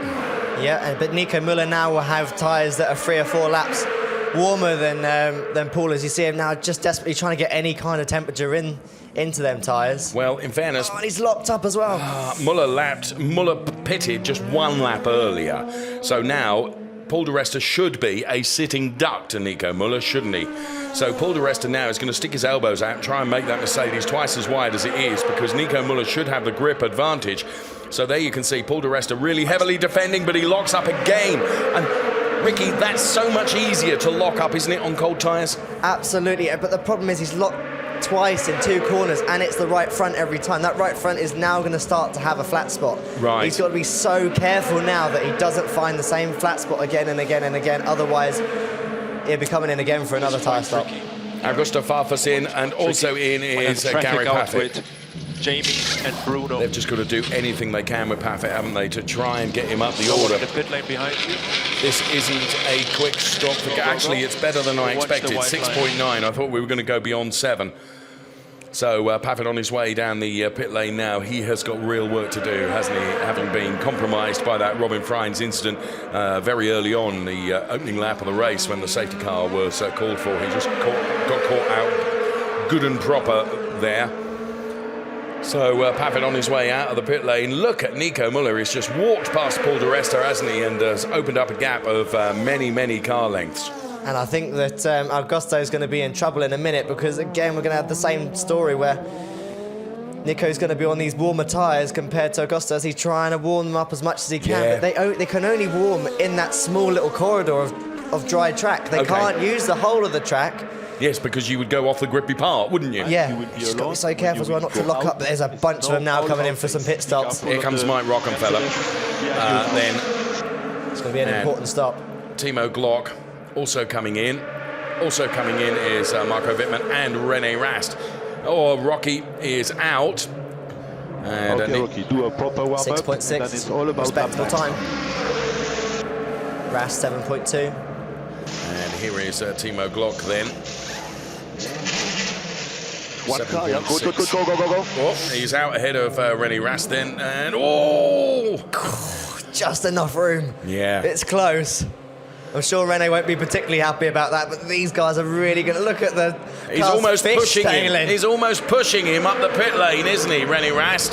Yeah, but Nico Muller now will have tyres that are 3 or 4 laps warmer than Paul, as you see him now just desperately trying to get any kind of temperature into them tyres. Well, in fairness... Oh, and he's locked up as well. Muller pitted just 1 lap earlier. So now, Paul di Resta should be a sitting duck to Nico Muller, shouldn't he? So Paul di Resta now is going to stick his elbows out and try and make that Mercedes twice as wide as it is, because Nico Muller should have the grip advantage. So there you can see Paul di Resta really heavily defending, but he locks up again. And Ricky, that's so much easier to lock up, isn't it, on cold tyres? Absolutely, but the problem is he's locked twice in 2 corners, and it's the right front every time. That right front is now going to start to have a flat spot. Right. He's got to be so careful now that he doesn't find the same flat spot again and again and again. Otherwise, he'll be coming in again for another tyre stop. Augusto Farfus in, and also in is Gary Paffett. Jamie and Bruno. They've just got to do anything they can with Paffett, haven't they, to try and get him up the order. The pit lane behind you. This isn't a quick stop. Actually, it's better than I expected. 6.9. I thought we were going to go beyond 7. So Paffett on his way down the pit lane now. He has got real work to do, hasn't he? Having been compromised by that Robin Freins incident very early on, the opening lap of the race when the safety car was called for. He just got caught out good and proper there. So Paffett on his way out of the pit lane. Look at Nico Muller. He's just walked past Paul di Resta, hasn't he? And has opened up a gap of many, many car lengths. And I think that Augusto is going to be in trouble in a minute because, again, we're going to have the same story where Nico's going to be on these warmer tyres compared to Augusto as he's trying to warm them up as much as he can. Yeah. But they can only warm in that small little corridor of dry track. They can't use the whole of the track. Yes, because you would go off the grippy part, wouldn't you? Yeah, just got to be so careful as well not to lock up. But there's a bunch of them now coming in for some pit stops. Here comes Mike Rockenfeller. Then it's going to be an important stop. Timo Glock also coming in. Also coming in is Marco Wittmann and René Rast. Oh, Rocky is out. And okay, Rocky, do a proper warm-up. 6.6, then it's all about respectable time. Rast 7.2. And here is Timo Glock then. One car, yeah. Go. Oh, he's out ahead of René Rast then. And oh! Just enough room. Yeah. It's close. I'm sure René won't be particularly happy about that, but these guys are really going to look at the He's almost pushing him. in. He's almost pushing him up the pit lane, isn't he, René Rast?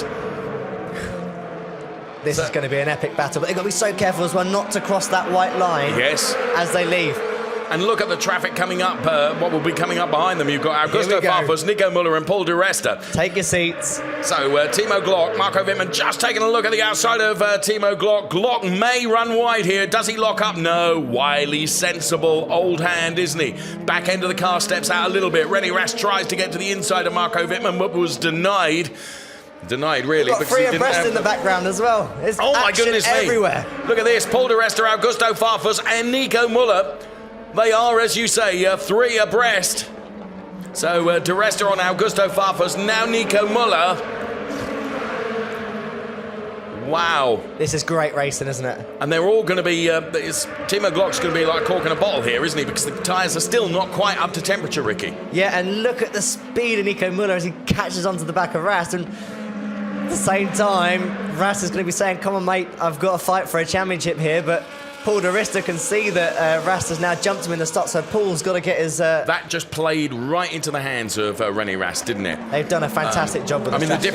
This is going to be an epic battle, but they've got to be so careful as well not to cross that white line as they leave. And look at the traffic coming up, what will be coming up behind them. You've got Augusto Farfus, Nico Müller and Paul di Resta. Take your seats. So Timo Glock, Marco Wittmann just taking a look at the outside of Timo Glock. Glock may run wide here. Does he lock up? No. Wily, sensible, old hand, isn't he? Back end of the car steps out a little bit. René Rast tries to get to the inside of Marco Wittmann, but was denied. Denied, really. We've got three abreast in the background as well. It's oh my goodness everywhere. Me. Look at this. Paul di Resta, Augusto Farfus and Nico Müller. They are, as you say, three abreast. So di Resta on Augusto Farfus, now Nico Müller. Wow. This is great racing, isn't it? And they're all going to be, Timo Glock's going to be like corking a bottle here, isn't he? Because the tyres are still not quite up to temperature, Ricky. Yeah, and look at the speed of Nico Müller as he catches onto the back of Rast. And at the same time, Rast is going to be saying, come on, mate, I've got to fight for a championship here, but Paul di Resta can see that Rast has now jumped him in the stop, so Paul's got to get his... That just played right into the hands of René Rast, didn't it? They've done a fantastic job with the strategy.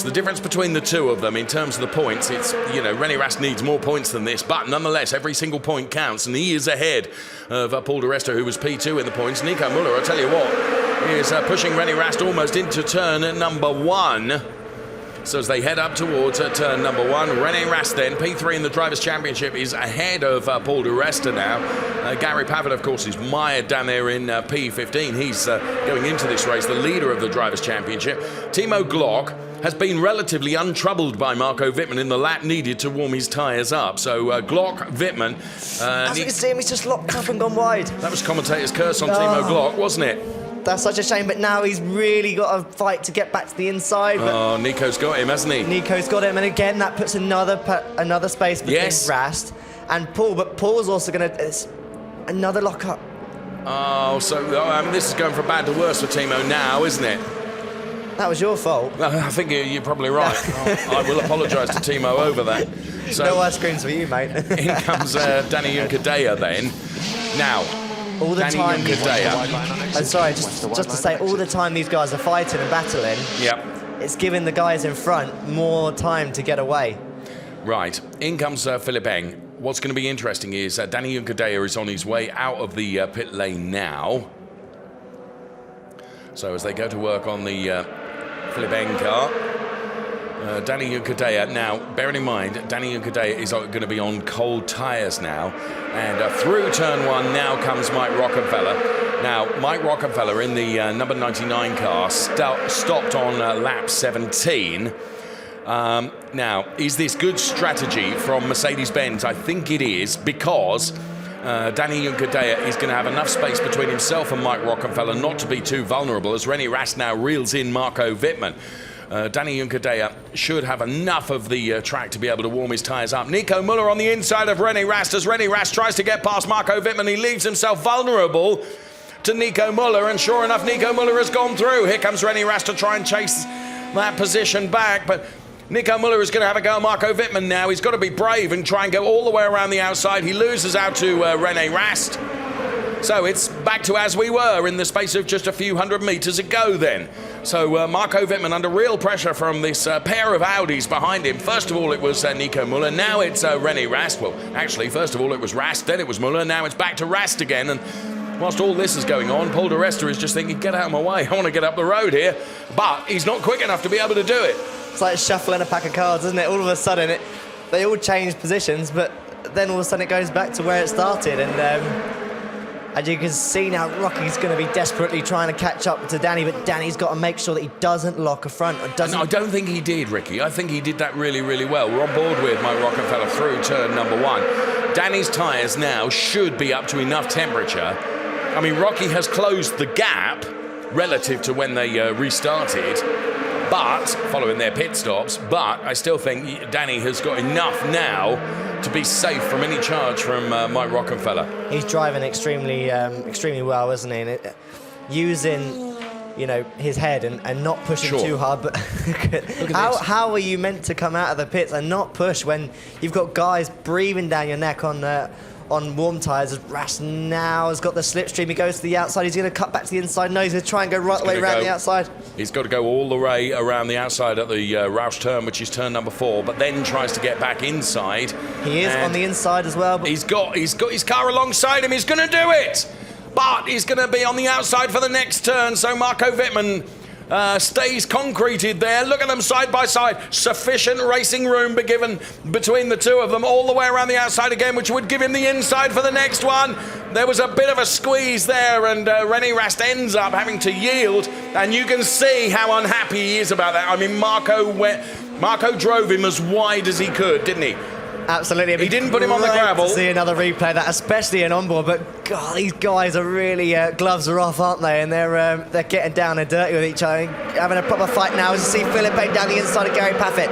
The difference between the two of them in terms of the points, it's, René Rast needs more points than this, but nonetheless, every single point counts, and he is ahead of Paul di Resta, who was P2 in the points. Nico Müller, I'll tell you what, is pushing René Rast almost into turn number 1. So as they head up towards turn number 1, René Rast then, P3 in the Drivers' Championship, is ahead of Paul di Resta now. Gary Pavitt, of course, is mired down there in P15. He's going into this race, the leader of the Drivers' Championship. Timo Glock has been relatively untroubled by Marco Wittmann in the lap needed to warm his tyres up. So Glock, Wittmann... as you can see him, he's just locked up and gone wide. That was commentator's curse on Timo Glock, wasn't it? That's such a shame, but now he's really got to fight to get back to the inside. But Nico's got him, hasn't he? Nico's got him, and again, that puts another space between Rast and Paul. But Paul's also going to... another lock-up. Oh, so this is going from bad to worse for Timo now, isn't it? That was your fault. I think you're probably right. I will apologise to Timo over that. So, no ice creams for you, mate. In comes Danny Juncadella then. Now... all the Danny time, Juncadella. Just to say, all the time these guys are fighting and battling, it's giving the guys in front more time to get away. Right, in comes Philipp Eng. What's going to be interesting is Danny Juncadella is on his way out of the pit lane now. So as they go to work on the Philipp Eng car, Danny Juncadella, now, bearing in mind, Danny Juncadella is going to be on cold tyres now. And through turn 1 now comes Mike Rockenfeller. Now, Mike Rockenfeller in the number 99 car stopped on lap 17. Now, is this good strategy from Mercedes-Benz? I think it is, because Danny Juncadella is going to have enough space between himself and Mike Rockenfeller not to be too vulnerable, as René Rast now reels in Marco Wittmann. Danny Juncadella should have enough of the track to be able to warm his tyres up. Nico Müller on the inside of René Rast as René Rast tries to get past Marco Wittmann. He leaves himself vulnerable to Nico Müller, and sure enough, Nico Müller has gone through. Here comes René Rast to try and chase that position back, but Nico Müller is going to have a go at Marco Wittmann now. He's got to be brave and try and go all the way around the outside. He loses out to René Rast. So it's back to as we were in the space of just a few hundred metres ago then. So Marco Wittmann under real pressure from this pair of Audis behind him. First of all, it was Nico Müller. Now it's René Rast. Well, actually, first of all, it was Rast. Then it was Müller. Now it's back to Rast again. And whilst all this is going on, Paul de Resta is just thinking, get out of my way. I want to get up the road here. But he's not quick enough to be able to do it. It's like shuffling a pack of cards, isn't it? All of a sudden, they all change positions, but then all of a sudden it goes back to where it started. And as you can see now, Rocky's going to be desperately trying to catch up to Danny, but Danny's got to make sure that he doesn't lock a front. Or doesn't. I don't think he did, Ricky. I think he did that really, really well. We're on board with Mike Rockenfeller through turn number 1. Danny's tyres now should be up to enough temperature. I mean, Rocky has closed the gap relative to when they restarted, but following their pit stops, but I still think Danny has got enough now to be safe from any charge from Mike Rockenfeller. He's driving extremely well, isn't he? And using, his head and not pushing too hard. But how are you meant to come out of the pits and not push when you've got guys breathing down your neck on warm tyres? Rast now has got the slipstream. He goes to the outside. He's going to cut back to the inside. No, he's going to try and go right the way around the outside. He's got to go all the way around the outside at the Roush turn, which is turn number 4, but then tries to get back inside. He is on the inside as well. But he's got his car alongside him. He's going to do it, but he's going to be on the outside for the next turn. So Marco Wittmann stays concreted there. Look at them side by side. Sufficient racing room be given between the two of them all the way around the outside again, which would give him the inside for the next one. There was a bit of a squeeze there, and René Rast ends up having to yield, and you can see how unhappy he is about that. I mean, Marco drove him as wide as he could, didn't he? Absolutely. He didn't put him on the gravel. See another replay of that, especially in onboard. But God, these guys are really gloves are off, aren't they? And they're getting down and dirty with each other, having a proper fight now. As you see Philipp down the inside of Gary Paffett.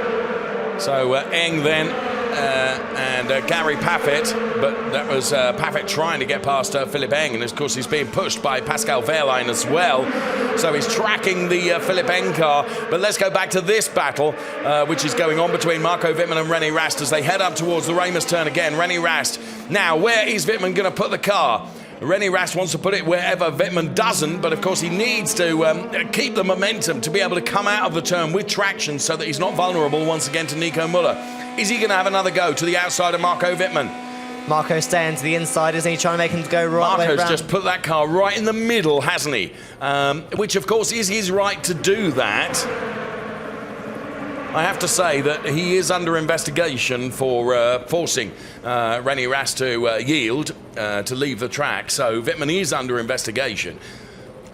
So Eng then and Gary Paffett, but that was Paffett trying to get past Philipp Eng, and of course he's being pushed by Pascal Wehrlein as well. So he's tracking the Philipp Eng car. But let's go back to this battle, which is going on between Marco Wittmann and René Rast as they head up towards the Remus turn again. René Rast. Now, where is Wittmann going to put the car? René Rast wants to put it wherever Wittmann doesn't, but of course he needs to keep the momentum to be able to come out of the turn with traction so that he's not vulnerable once again to Nico Müller. Is he going to have another go to the outside of Marco Wittmann? Marco staying to the inside, isn't he? Trying to make him go right way around. Marco's just put that car right in the middle, hasn't he? Which, of course, is his right to do that. I have to say that he is under investigation for forcing René Rast to yield, to leave the track. So Wittmann is under investigation.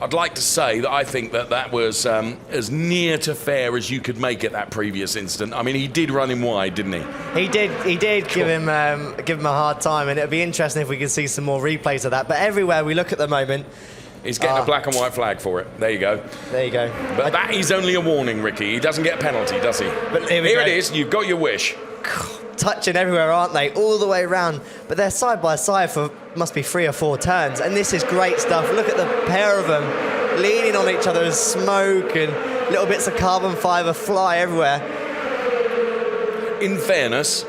I'd like to say that I think that was as near to fair as you could make it, that previous incident. I mean, he did run him wide, didn't he? He did give him a hard time, and it'd be interesting if we could see some more replays of that. But everywhere we look at the moment, he's getting a black and white flag for it. There you go. There you go. But that is only a warning, Ricky. He doesn't get a penalty, does he? But here it is. You've got your wish. Touching everywhere, aren't they? All the way around. But they're side by side for must be 3 or 4 turns. And this is great stuff. Look at the pair of them leaning on each other as smoke and little bits of carbon fibre fly everywhere. In fairness,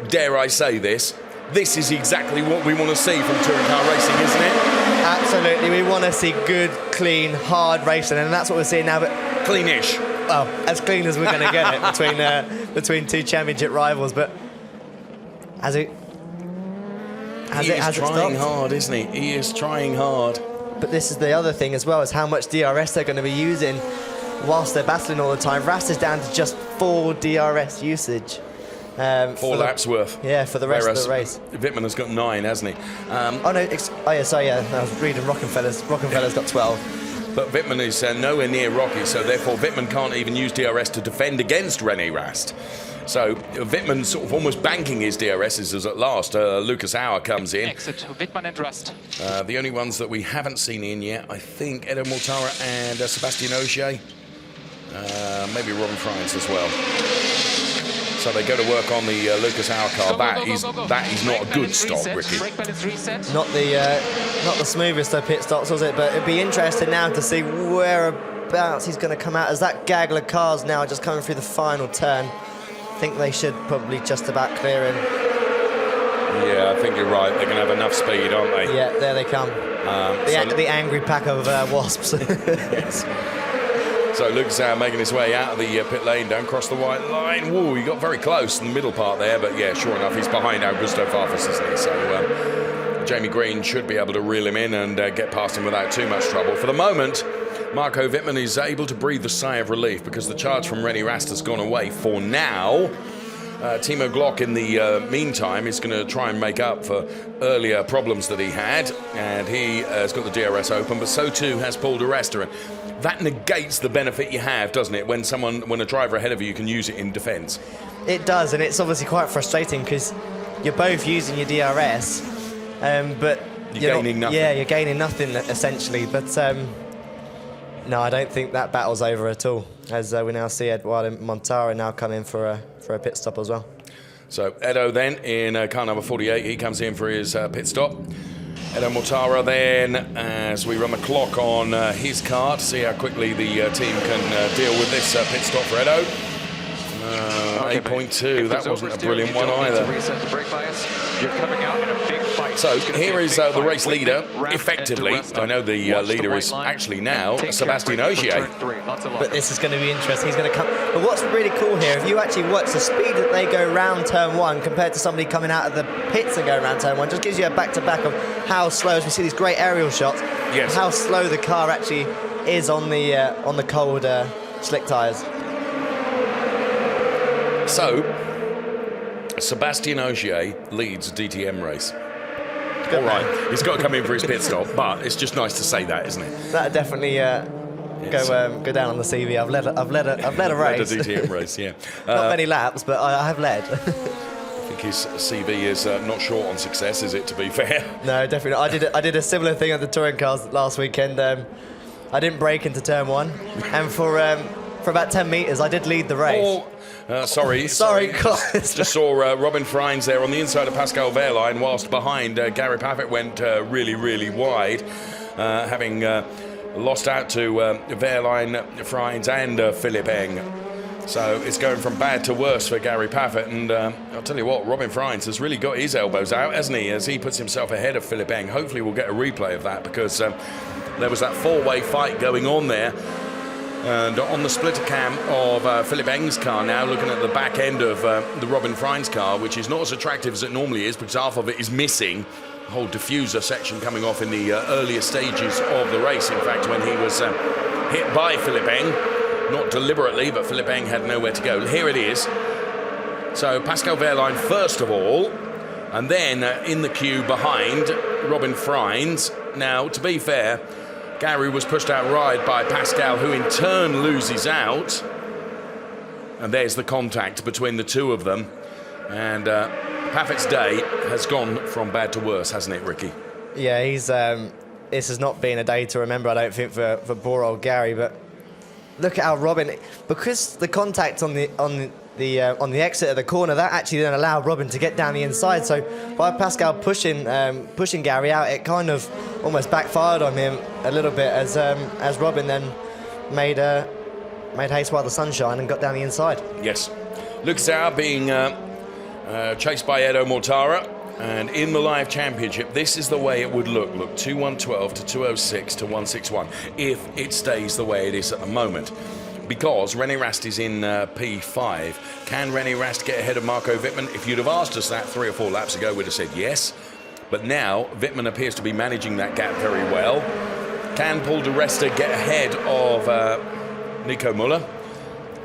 dare I say this is exactly what we want to see from touring car racing, isn't it? Absolutely. We want to see good, clean, hard racing, and that's what we're seeing now. But cleanish. Well, as clean as we're going to get it between two championship rivals. But he is trying hard, isn't he? He is trying hard. But this is the other thing as well, is how much DRS they're going to be using whilst they're battling all the time. Rast is down to just 4 DRS usage. 4 laps worth. Yeah, for the rest of the race. Wittmann has got 9, hasn't he? I was reading Rockenfeller's. Rockenfeller's got 12. But Wittmann is nowhere near Rocky, so therefore Wittmann can't even use DRS to defend against René Rast. So Wittmann sort of almost banking his DRSs as at last Lucas Auer comes in. Exit Wittmann and Rast. The only ones that we haven't seen in yet, I think, Edo Mortara and Sébastien Ogier. Maybe Robin France as well. So they go to work on the Lucas Auer car. That is not a good stop, Ricky. Not the smoothest of pit stops, was it? But it'd be interesting now to see whereabouts he's going to come out, as that gaggle of cars now just coming through the final turn. I think they should probably just about clear him. Yeah, I think you're right. They're going to have enough speed, aren't they? Yeah, there they come. The angry pack of wasps. So Lucas making his way out of the pit lane, don't cross the white line. Whoa, he got very close in the middle part there, but yeah, sure enough, he's behind Augusto Farfus, isn't he? So Jamie Green should be able to reel him in and get past him without too much trouble. For the moment, Marco Wittmann is able to breathe a sigh of relief because the charge from René Rast has gone away for now. Timo Glock, in the meantime, is going to try and make up for earlier problems that he had, and he has got the DRS open, but so too has Paul di Resta. And that negates the benefit you have, doesn't it, when a driver ahead of you can use it in defence? It does, and it's obviously quite frustrating because you're both using your DRS, but you're gaining nothing. Yeah, you're gaining nothing essentially. But no, I don't think that battle's over at all, as we now see Eduardo Montara now come in for a pit stop as well. So Edo then in car number 48, he comes in for his pit stop. Edo Montara then, as we run the clock on his car to see how quickly the team can deal with this pit stop for Edo. 8.2, that wasn't a brilliant one either. You're coming out in a big fight. So here is the race leader, effectively. I know the leader is actually now Sébastien Ogier. But this is going to be interesting. He's going to come. But what's really cool here, if you actually watch the speed that they go round turn one compared to somebody coming out of the pits and going around turn one, just gives you a back-to-back of how slow, as we see these great aerial shots, yes, how slow the car actually is on the cold slick tyres. So, Sébastien Ogier leads a DTM race. All right, he's got to come in for his pit stop, but it's just nice to say that, isn't it? That definitely go down on the CV. I've led a race. Led a DTM race, yeah. Not many laps, but I have led. I think his CV is not short on success, is it? To be fair. No, definitely. I did a similar thing at the touring cars last weekend. I didn't brake into turn one, and for about 10 metres, I did lead the race. Sorry, just saw Robin Freins there on the inside of Pascal Wehrlein, whilst behind Gary Pavitt went really, really wide, having lost out to Wehrlein, Freins and Philipp Eng. So it's going from bad to worse for Gary Pavitt, and I'll tell you what, Robin Freins has really got his elbows out, hasn't he, as he puts himself ahead of Philipp Eng. Hopefully we'll get a replay of that, because there was that four-way fight going on there. And on the splitter cam of Philipp Eng's car now, looking at the back end of the Robin Freins car, which is not as attractive as it normally is because half of it is missing. The whole diffuser section coming off in the earlier stages of the race. In fact, when he was hit by Philipp Eng, not deliberately, but Philipp Eng had nowhere to go. Here it is. So Pascal Wehrlein first of all, and then in the queue behind Robin Freins. Now, to be fair, Gary was pushed out wide by Pascal, who in turn loses out. And there's the contact between the two of them. And Pavitt's day has gone from bad to worse, hasn't it, Ricky? Yeah, he's. This has not been a day to remember, I don't think, for poor old Gary. But look at how Robin, because the contact on the exit of the corner, that actually then allowed Robin to get down the inside. So by Pascal pushing Gary out, it kind of almost backfired on him a little bit as Robin then made haste while the sun shined and got down the inside. Yes. Luke Sauer being chased by Edo Mortara, and in the live championship, this is the way it would look. Look, 2:112 to 2:06 to 1:61, if it stays the way it is at the moment. Because René Rast is in P5. Can René Rast get ahead of Marco Wittmann? If you'd have asked us that 3 or 4 laps ago, we'd have said yes. But now, Wittmann appears to be managing that gap very well. Can Paul di Resta get ahead of Nico Müller?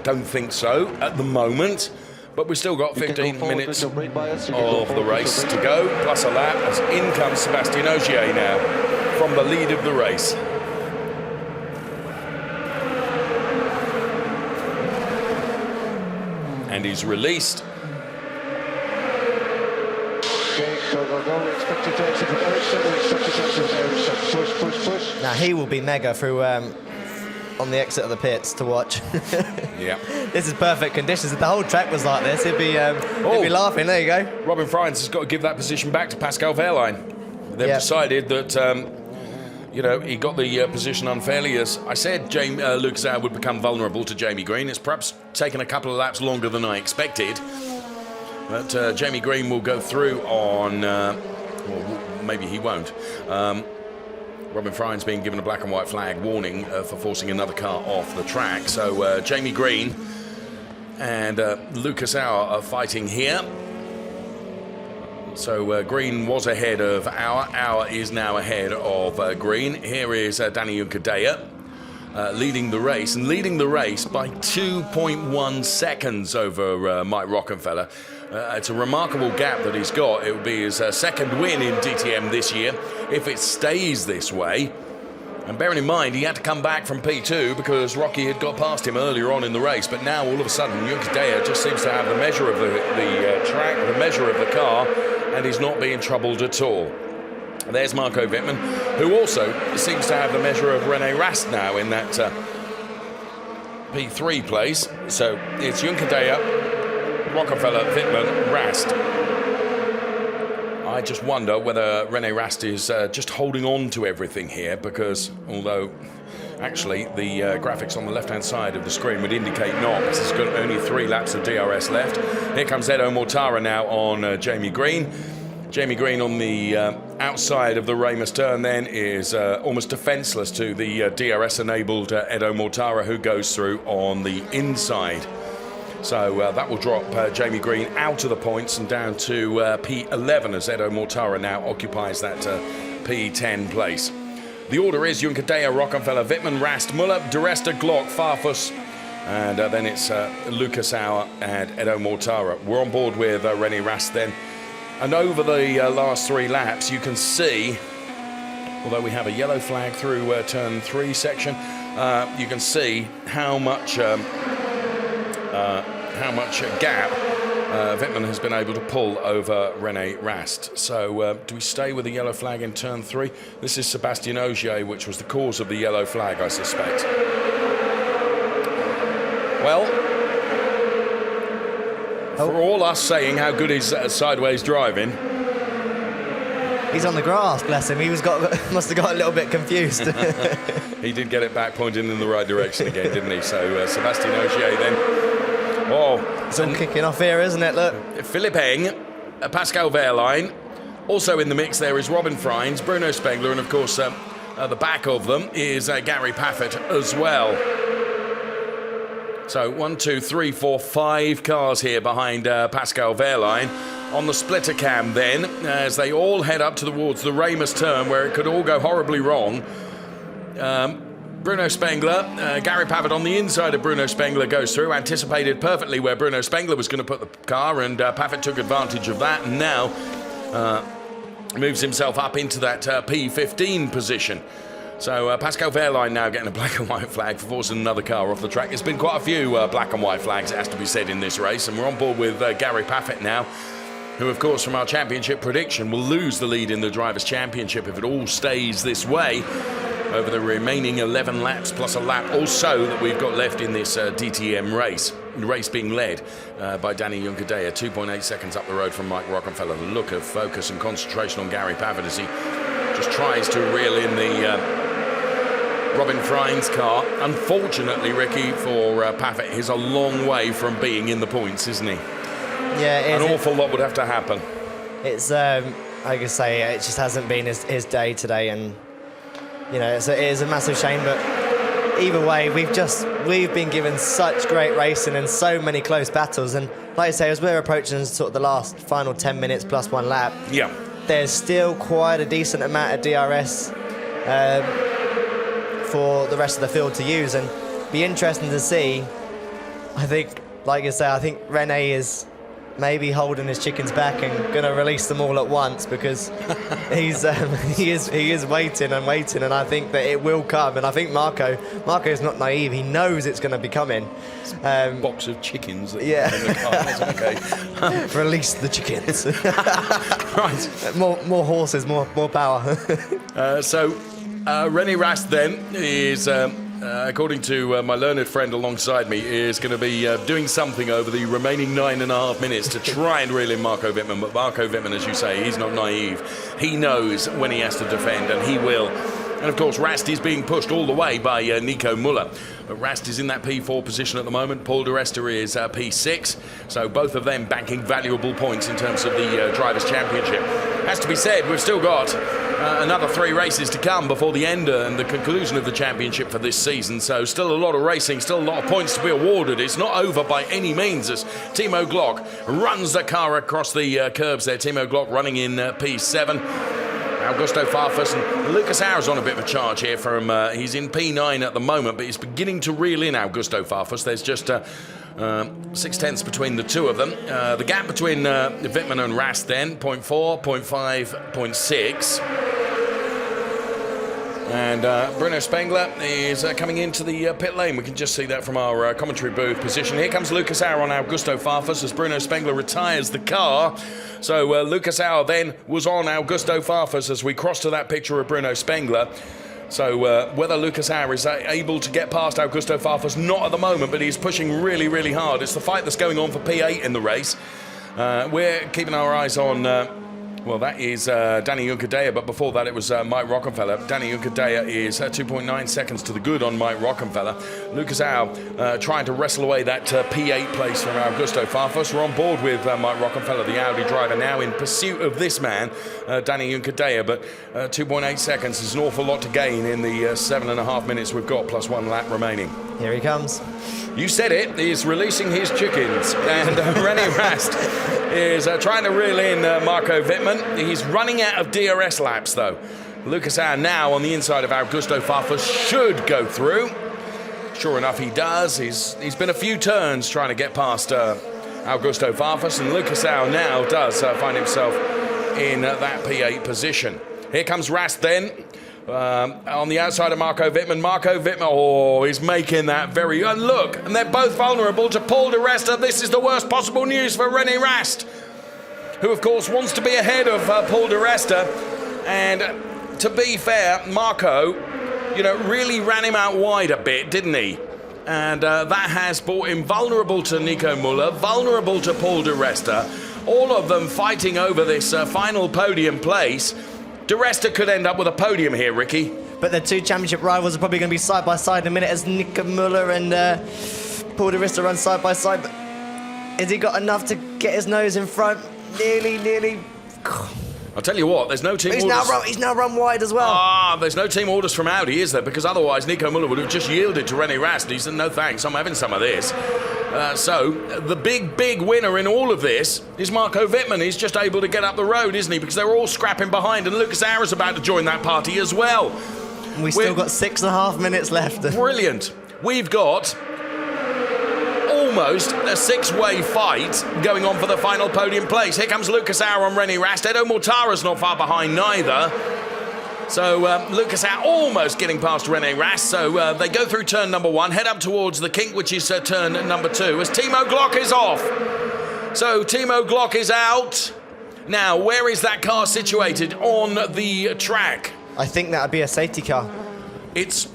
Don't think so at the moment. But we've still got 15 minutes of the race to go, plus a lap, as in comes Sébastien Ogier now from the lead of the race. And he's released. Okay, go. Expected to exit from Ericsson. Expected to exit from Ericsson. Push. Now he will be mega through on the exit of the pits to watch. Yeah. This is perfect conditions. If the whole track was like this, he'd be laughing. There you go. Robin Freins has got to give that position back to Pascal Wehrlein. They've decided that he got the position unfairly. As I said, Luke Sauer would become vulnerable to Jamie Green. It's perhaps taken a couple of laps longer than I expected. But Jamie Green will go through on... well, maybe he won't. Robin Fry's being given a black and white flag warning for forcing another car off the track. So Jamie Green and Lucas Auer are fighting here. So Green was ahead of Auer. Auer is now ahead of Green. Here is Danny Juncadella leading the race, and leading the race by 2.1 seconds over Mike Rockenfeller. It's a remarkable gap that he's got. It will be his second win in DTM this year if it stays this way. And bearing in mind, he had to come back from P2 because Rocky had got past him earlier on in the race. But now, all of a sudden, Juncadella just seems to have the measure of the track, the measure of the car, and he's not being troubled at all. And there's Marco Wittmann, who also seems to have the measure of René Rast now in that P3 place. So it's Juncadella, Rockenfeller, Wittmann, Rast. I just wonder whether René Rast is just holding on to everything here, because although actually the graphics on the left-hand side of the screen would indicate not, because he's got only 3 laps of DRS left. Here comes Edo Mortara now on Jamie Green. Jamie Green on the outside of the Ramus turn then is almost defenceless to the DRS-enabled Edo Mortara, who goes through on the inside. So that will drop Jamie Green out of the points and down to P11 as Edo Mortara now occupies that P10 place. The order is Juncadella, Rockenfeller, Wittmann, Rast, Muller, De Resta, Glock, Farfus, and then it's Lucas Auer and Edo Mortara. We're on board with René Rast then. And over the last 3 laps, you can see, although we have a yellow flag through turn 3 section, you can see how much gap Wittmann has been able to pull over René Rast. So do we stay with the yellow flag in turn 3? This is Sébastien Ogier, which was the cause of the yellow flag, I suspect. Well, for all us saying how good is sideways driving, he's on the grass, bless him. Must have got a little bit confused. he did get it back pointing in the right direction again, didn't he? So Sébastien Ogier then. Oh, it's all kicking off here, isn't it? Look, Philipp Eng, Pascal Wehrlein, also in the mix. There is Robin Frijns, Bruno Spengler, and of course at the back of them is Gary Paffett as well. So 1, 2, 3, 4, 5 cars here behind Pascal Wehrlein. On the splitter cam then, as they all head up towards the Ramus turn where it could all go horribly wrong. Bruno Spengler, Gary Paffett on the inside of Bruno Spengler goes through, anticipated perfectly where Bruno Spengler was going to put the car, and Paffett took advantage of that, and now moves himself up into that P15 position. So Pascal Wehrlein now getting a black and white flag for forcing another car off the track. There's been quite a few black and white flags, it has to be said, in this race, and we're on board with Gary Paffett now, who, of course, from our championship prediction, will lose the lead in the Drivers' Championship if it all stays this way over the remaining 11 laps, plus a lap or so that we've got left in this DTM race. The race being led by Danny Juncadella, 2.8 seconds up the road from Mike Rockenfeller. The look of focus and concentration on Gary Paffett as he just tries to reel in the Robin Frijns car. Unfortunately, Ricky, for Paffett, he's a long way from being in the points, isn't he? Yeah, it is. An awful lot would have to happen. It's, I can say, it just hasn't been his day today, and you know, it is a massive shame. But either way, we've been given such great racing and so many close battles. And like I say, as we're approaching sort of the last final 10 minutes plus 1 lap, yeah, there's still quite a decent amount of DRS for the rest of the field to use, and be interesting to see. I think, like I say, I think René is maybe holding his chickens back and going to release them all at once, because he is waiting and waiting, and I think that it will come. And I think Marco is not naive. He knows it's going to be coming. Box of chickens. Yeah. In the car. Okay. Release the chickens. Right. More horses, more power. So René Rast then is, according to my learned friend alongside me, is going to be doing something over the remaining 9.5 minutes to try and reel in Marco Wittmann. But Marco Wittmann, as you say, he's not naive. He knows when he has to defend, and he will. And of course, Rast is being pushed all the way by Nico Muller. But Rast is in that P4 position at the moment. Paul De Resta is P6. So both of them banking valuable points in terms of the Drivers' Championship. Has to be said, we've still got Another 3 races to come before the end and the conclusion of the championship for this season. So still a lot of racing, still a lot of points to be awarded. It's not over by any means as Timo Glock runs the car across the curbs there. Timo Glock running in P7. Augusto Farfus and Lucas Auer's on a bit of a charge here from, he's in P9 at the moment, but he's beginning to reel in Augusto Farfus. There's just 6/10 between the two of them. The gap between Wittmann and Rast then, 0.4, 0.5, 0.6. And Bruno Spengler is coming into the pit lane. We can just see that from our commentary booth position. Here comes Lucas Auer on Augusto Farfus as Bruno Spengler retires the car. So Lucas Auer then was on Augusto Farfus as we cross to that picture of Bruno Spengler. So whether Lucas Auer is able to get past Augusto Farfus, not at the moment, but he's pushing really, really hard. It's the fight that's going on for P8 in the race. We're keeping our eyes on... well, that is Danny Juncadella, but before that it was Mike Rockenfeller. Danny Juncadella is 2.9 seconds to the good on Mike Rockenfeller. Lucas Auer trying to wrestle away that P8 place from Augusto Farfus. We're on board with Mike Rockenfeller, the Audi driver, now in pursuit of this man, Danny Juncadella, but 2.8 seconds is an awful lot to gain in the 7.5 minutes we've got, plus 1 lap remaining. Here he comes. You said it, he's releasing his chickens. And René Rast is trying to reel in Marco Wittmann. He's running out of DRS laps, though. Lucas Auer now on the inside of Augusto Farfus should go through. Sure enough, he does. He's been a few turns trying to get past Augusto Farfus, and Lucas Auer now does find himself in that P8 position. Here comes Rast then. On the outside of Marco Wittmann. Marco Wittmann, oh, he's making that very... And look, and they're both vulnerable to Paul di Resta. This is the worst possible news for René Rast, who, of course, wants to be ahead of Paul di Resta. And to be fair, Marco, really ran him out wide a bit, didn't he? And that has brought him vulnerable to Nico Müller, vulnerable to Paul di Resta. All of them fighting over this final podium place. Di Resta could end up with a podium here, Ricky. But the two championship rivals are probably going to be side by side in a minute as Nico Müller and Paul di Resta run side by side. But has he got enough to get his nose in front? Nearly. I'll tell you what, there's no team orders. He's now run wide as well. There's no team orders from Audi, is there? Because otherwise Nico Müller would have just yielded to René Rast. He said, no thanks, I'm having some of this. So the big winner in all of this is Marco Wittmann. He's just able to get up the road, isn't he? Because they're all scrapping behind, and Lucas Auer is about to join that party as well. We've still got 6.5 minutes left. Brilliant. We've got almost a 6-way fight going on for the final podium place. Here comes Lucas Auer on René Rast. Edo Mortara's not far behind neither. So Lucas Auer almost getting past René Rast. So they go through turn number 1, head up towards the kink, which is turn number 2, as Timo Glock is off. So Timo Glock is out. Now, where is that car situated on the track? I think that would be a safety car. It's...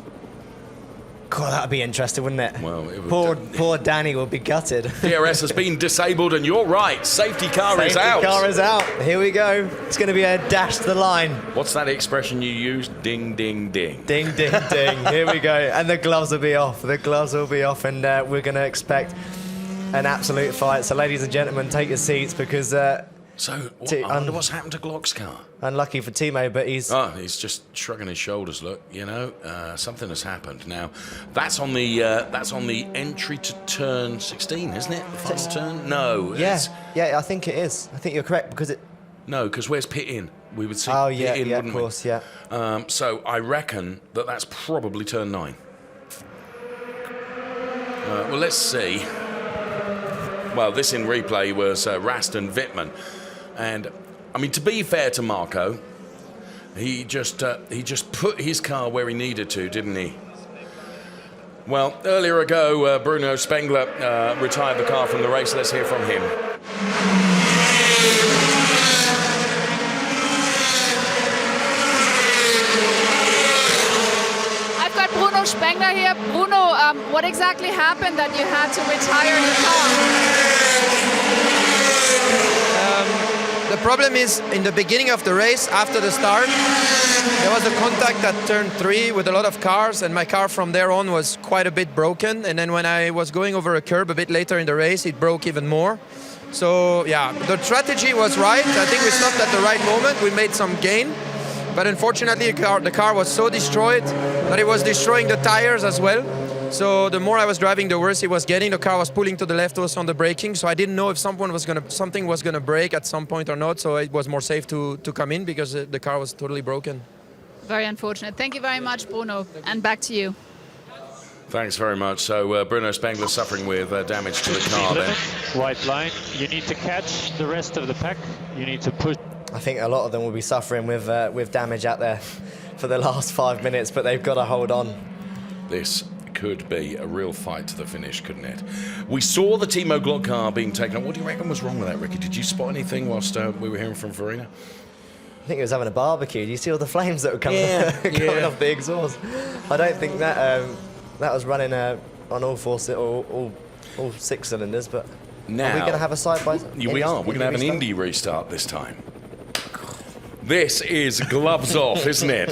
God, that would be interesting, wouldn't it? Well, it would, poor Danny will be gutted. DRS has been disabled, and you're right. Safety car is out. Safety car is out. Here we go. It's going to be a dash to the line. What's that expression you use? Ding, ding, ding. Ding, ding, ding. Here we go. And the gloves will be off. The gloves will be off, and we're going to expect an absolute fight. So, ladies and gentlemen, take your seats because... I wonder what's happened to Glock's car. Unlucky for Timo, but he's... Oh, he's just shrugging his shoulders. Look, something has happened. Now, that's on the entry to turn 16, isn't it? The final turn? No. Yeah, I think it is. I think you're correct because it... No, because where's pit in? We would see pit in, of course, we? Yeah. So I reckon that's probably turn 9. Well, let's see. Well, this in replay was Rast and Wittmann. And, I mean, to be fair to Marco, he just put his car where he needed to, didn't he? Well, earlier ago, Bruno Spengler retired the car from the race. Let's hear from him. I've got Bruno Spengler here. Bruno, what exactly happened that you had to retire your car? The problem is, in the beginning of the race, after the start, there was a contact at turn 3 with a lot of cars, and my car from there on was quite a bit broken. And then when I was going over a curb a bit later in the race, it broke even more. So, yeah, the strategy was right. I think we stopped at the right moment. We made some gain. But unfortunately, the car was so destroyed that it was destroying the tires as well. So the more I was driving, the worse it was getting. The car was pulling to the left also on the braking, so I didn't know if something was gonna break at some point or not. So it was more safe to come in because the car was totally broken. Very unfortunate. Thank you very much, Bruno. And back to you. Thanks very much. So Bruno Spengler suffering with damage to the car then. White line. You need to catch the rest of the pack. You need to push. I think a lot of them will be suffering with damage out there for the last 5 minutes, but they've got to hold on. This could be a real fight to the finish, couldn't it? We saw the Timo Glock car being taken up. What do you reckon was wrong with that, Ricky? Did you spot anything whilst we were hearing from Farina? I think he was having a barbecue. Do you see all the flames that were coming, coming off the exhaust? I don't think that that was running on all six cylinders, but now, are we going to have a side-by-side? We are. We're going to have an Indy restart this time. This is gloves off, isn't it?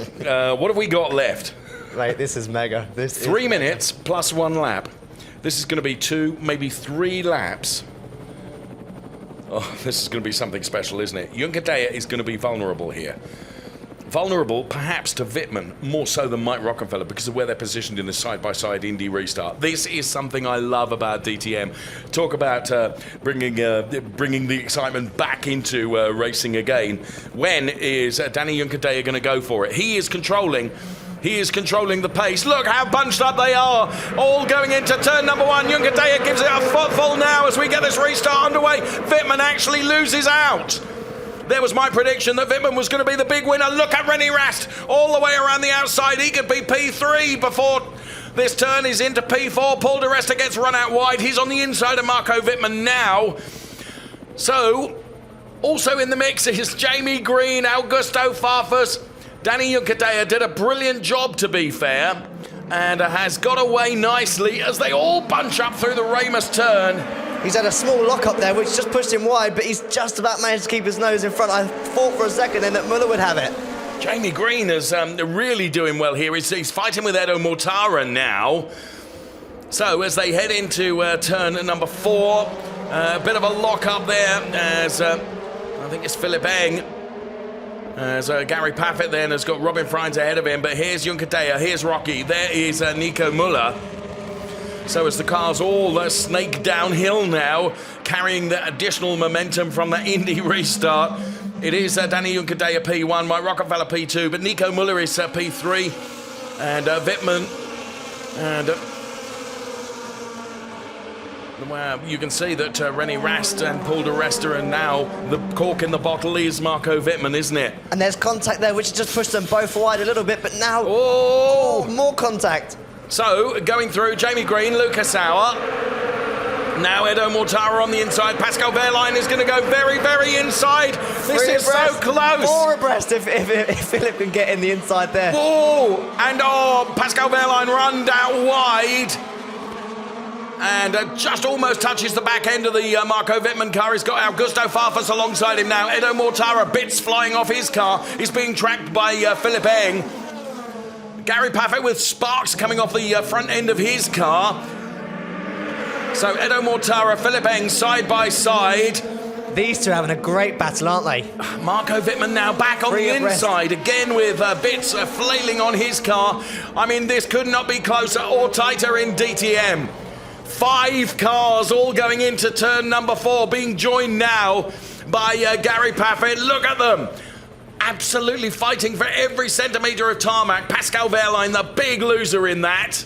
What have we got left? Mate, this is mega. 3 minutes plus 1 lap. This is going to be 2, maybe 3 laps. Oh, this is going to be something special, isn't it? Juncker is going to be vulnerable here. Vulnerable, perhaps, to Wittmann, more so than Mike Rockefeller because of where they're positioned in the side-by-side Indy restart. This is something I love about DTM. Talk about bringing the excitement back into racing again. When is Danny Juncker going to go for it? He is controlling the pace. Look how bunched up they are. All going into turn number 1. Juncker gives it a footfall now as we get this restart underway. Wittmann actually loses out. There was my prediction that Wittmann was going to be the big winner. Look at René Rast all the way around the outside. He could be P3 before this turn is into P4. Paul di Resta gets run out wide. He's on the inside of Marco Wittmann now. So, also in the mix is Jamie Green, Augusto Farfus. Danny Juncker did a brilliant job, to be fair, and has got away nicely as they all bunch up through the Ramus turn. He's had a small lock up there, which just pushed him wide, but he's just about managed to keep his nose in front. I thought for a second then that Muller would have it. Jamie Green is really doing well here. He's fighting with Edo Mortara now. So as they head into turn number 4, a bit of a lock up there as I think it's Philipp Eng. As Gary Paffett then has got Robin Freins ahead of him, but here's Juncker, here's Rocky, there is Nico Muller. So as the cars all snake downhill now, carrying the additional momentum from the Indy restart, it is Danny Juncker P1, Mike Rockefeller P2, but Nico Muller is P3, and Wittmann, and well, you can see that René Rast and Paul di Resta, and now the cork in the bottle is Marco Wittmann, isn't it? And there's contact there, which just pushed them both wide a little bit, but now more contact. So, going through, Jamie Green, Lucas Sauer. Now Edo Mortara on the inside. Pascal Wehrlein is going to go very, very inside. This is so close. 4 abreast if Philipp can get in the inside there. Oh, and Pascal Wehrlein runned out wide. And just almost touches the back end of the Marco Wittmann car. He's got Augusto Farfus alongside him now. Edo Mortara, bits flying off his car. He's being tracked by Philipp Eng. Gary Paffett with sparks coming off the front end of his car. So Edo Mortara, Philipp Eng side by side. These two are having a great battle, aren't they? Marco Wittmann now back on the inside again with bits flailing on his car. I mean, this could not be closer or tighter in DTM. 5 cars all going into turn number 4, being joined now by Gary Paffett. Look at them. Absolutely fighting for every centimetre of tarmac. Pascal Wehrlein, the big loser in that.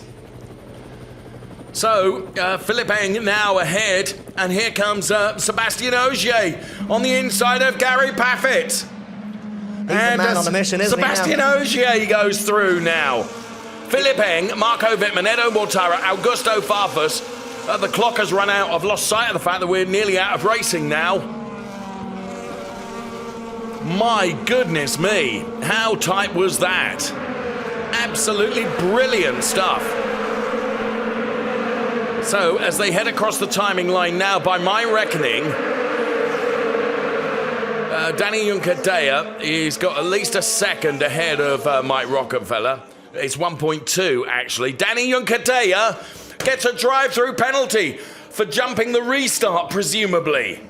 So, Philipp Eng now ahead, and here comes Sébastien Ogier on the inside of Gary Paffett. He's the man on the mission, isn't he? Sébastien Ogier goes through now. Philipp Eng, Marco Wittmann, Edo Mortara, Augusto Farfus. The clock has run out. I've lost sight of the fact that we're nearly out of racing now. My goodness me, how tight was that? Absolutely brilliant stuff. So, as they head across the timing line now, by my reckoning, Danny Juncker he's got at least a second ahead of Mike Rockefeller. It's 1.2, actually. Danny Juncker gets a drive-through penalty for jumping the restart, presumably.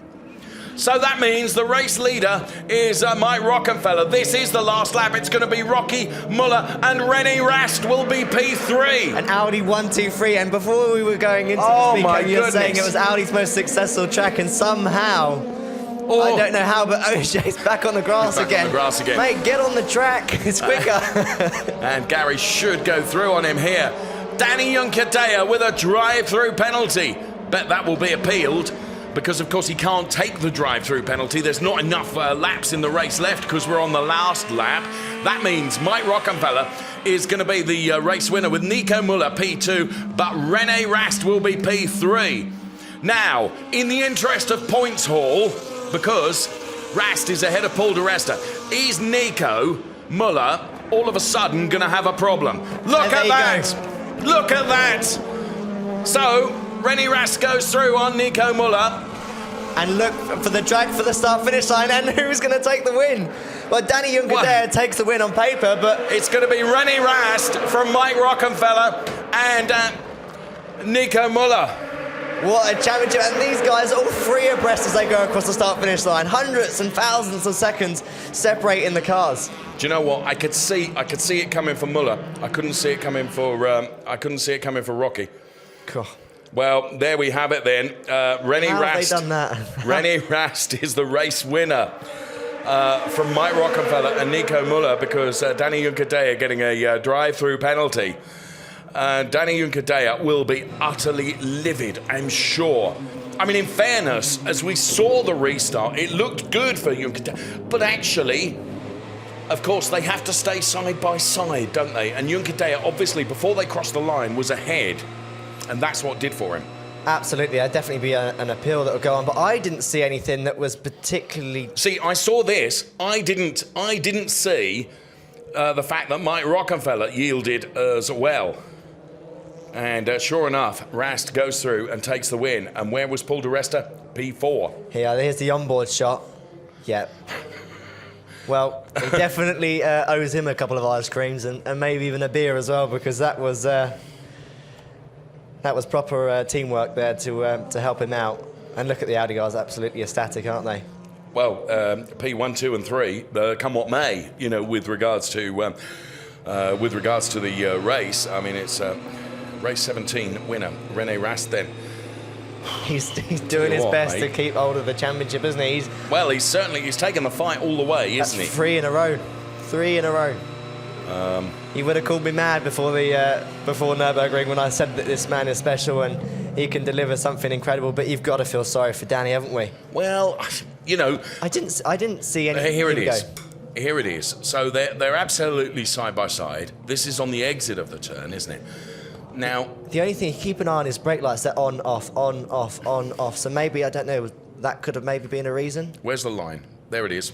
So that means the race leader is Mike Rockenfeller. This is the last lap. It's going to be Rocky Muller, and René Rast will be P3. An Audi 1, 2, 3, and before we were going into Oh this my weekend, you were saying goodness. it was Audi's most successsul track, and somehow, I don't know how, but Ogier's back on the grass Back again. on the grass again. Mate, get on the track. It's quicker. And Gary should go through on him here. Danny Juncadella with a drive-through penalty. Bet that will be appealed, because of course he can't take the drive-through penalty. There's not enough laps in the race left because we're on the last lap. That means Mike Rockenfeller is going to be the race winner with Nico Muller P2, but René Rast will be P3. Now, in the interest of points haul, because Rast is ahead of Paul di Resta, is Nico Muller all of a sudden going to have a problem? Look at that! Look at that! So, René Rast goes through on Nico Muller. And look for the drag for the start-finish line, and who's going to take the win? Well, Danny Juncadella takes the win on paper, but it's going to be René Rast from Mike Rockenfeller and Nico Muller. What a championship, and these guys all three abreast as they go across the start-finish line. Hundreds and thousands of seconds separating the cars. Do you know what? I could see it coming for Muller. I couldn't see it coming for Rocky. Cool. Well, there we have it then. René How Rast. have they done that? René Rast is the race winner from Mike Rockenfeller and Nico Muller, because Danny Juncadella getting a drive-through penalty. Danny Juncadella will be utterly livid, I'm sure. I mean, in fairness, as we saw the restart, it looked good for Juncadella, but actually, of course, they have to stay side by side, don't they? And Juncadella, obviously, before they crossed the line, was ahead. And that's what did for him. Absolutely, there'd definitely be an appeal that would go on, but I didn't see anything that was particularly... See, I saw this. I didn't see the fact that Mike Rockenfeller yielded as well. And sure enough, Rast goes through and takes the win. And where was Paul di Resta? P4. Yeah, here's the onboard shot. Yep. Well, it definitely owes him a couple of ice creams and maybe even a beer as well, because that was proper teamwork there to help him out. And look at the Audi guys, absolutely ecstatic, aren't they? Well, P1, 2, and 3, come what may, you know, with regards to the race. I mean, it's race 17 winner René Rast. Then he's doing his best to keep hold of the championship, isn't he? He's taken the fight all the way, isn't he? 3 in a row. 3 in a row. He would have called me mad before Nürburgring when I said that this man is special and he can deliver something incredible. But you've got to feel sorry for Danny, haven't we? Well, you know, I didn't see anything. Here it is. Here it is. So they're absolutely side by side. This is on the exit of the turn, isn't it? Now, the only thing, keep an eye on his brake lights. They're on, off, on, off, on, off. So maybe, I don't know, that could have maybe been a reason. Where's the line? There it is.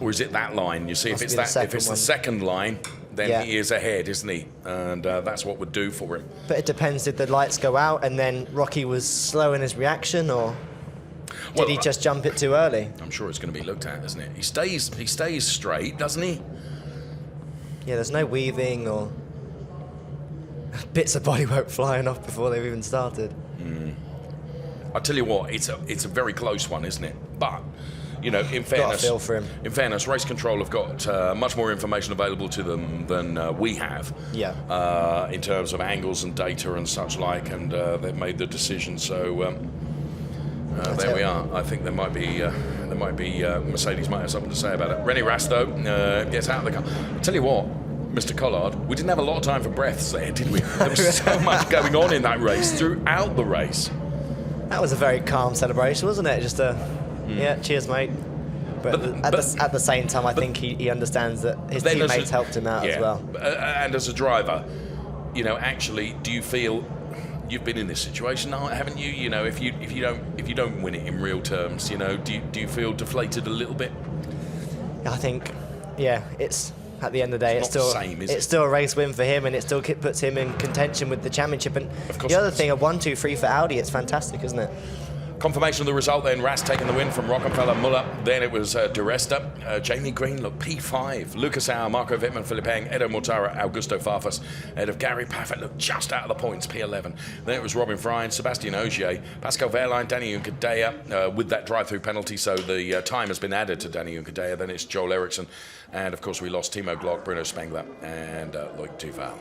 Or is it that line? You see, if it's the second line, then he is ahead, isn't he? And that's what would do for him. But it depends. Did the lights go out and then Rocky was slow in his reaction, or did he just jump it too early? I'm sure it's going to be looked at, isn't it? He stays straight, doesn't he? Yeah, there's no weaving or bits of bodywork flying off before they've even started. I'll tell you what, it's a very close one, isn't it? But, you know, in fairness, got a feel for him. In fairness, Race Control have got much more information available to them than we have. Yeah. In terms of angles and data and such like, and they've made the decision. So there we are. I think there might be Mercedes might have something to say about it. René Rast, though, gets out of the car. I'll tell you what, Mr. Collard, we didn't have a lot of time for breaths there, did we? There was so much going on in that race throughout the race. That was a very calm celebration, wasn't it? Just yeah, cheers, mate. But at the same time, I think he understands that his teammates helped him out as well. And as a driver, you know, actually, do you feel you've been in this situation, haven't you? You know, if you don't win it in real terms, you know, do you feel deflated a little bit? I think, yeah, it's at the end of the day, it's still a race win for him, and it still puts him in contention with the championship. And the other thing, a 1, 2, 3 for Audi, it's fantastic, isn't it? Confirmation of the result then, Rast taking the win from Rockefeller, Muller. Then it was De Resta, Jamie Green, look, P5. Lucas Auer, Marco Wittmann, Philipp Eng, Edo Mortara, Augusto Farfus, ahead of Gary Paffett, look, just out of the points, P11. Then it was Robin Frein, Sébastien Ogier, Pascal Wehrlein, Danny Unkadea with that drive-through penalty, so the time has been added to Danny Unkadea. Then it's Joel Eriksson, and of course we lost Timo Glock, Bruno Spengler, and Loic Duval.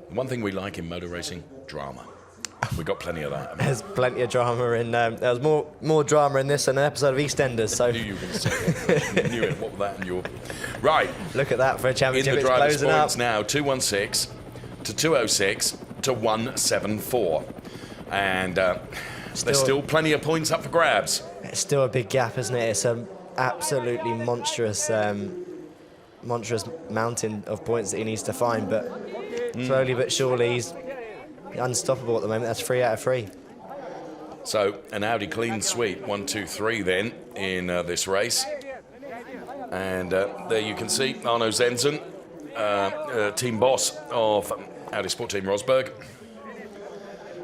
One thing we like in motor racing, drama. We got plenty of that. There's plenty of drama in. There was more drama in this than an episode of EastEnders. So I knew you were going to say that. I knew it. What was that in your... Right. Look at that for a championship. In the drivers' closing points up now, 216 to 206 to 174. And there's still plenty of points up for grabs. It's still a big gap, isn't it? It's an absolutely monstrous mountain of points that he needs to find. But slowly but surely, he's unstoppable at the moment. That's 3 out of 3. So an Audi clean sweep, 1, 2, 3 then in this race. And there you can see Arno Zenzen, team boss of Audi Sport Team Rosberg.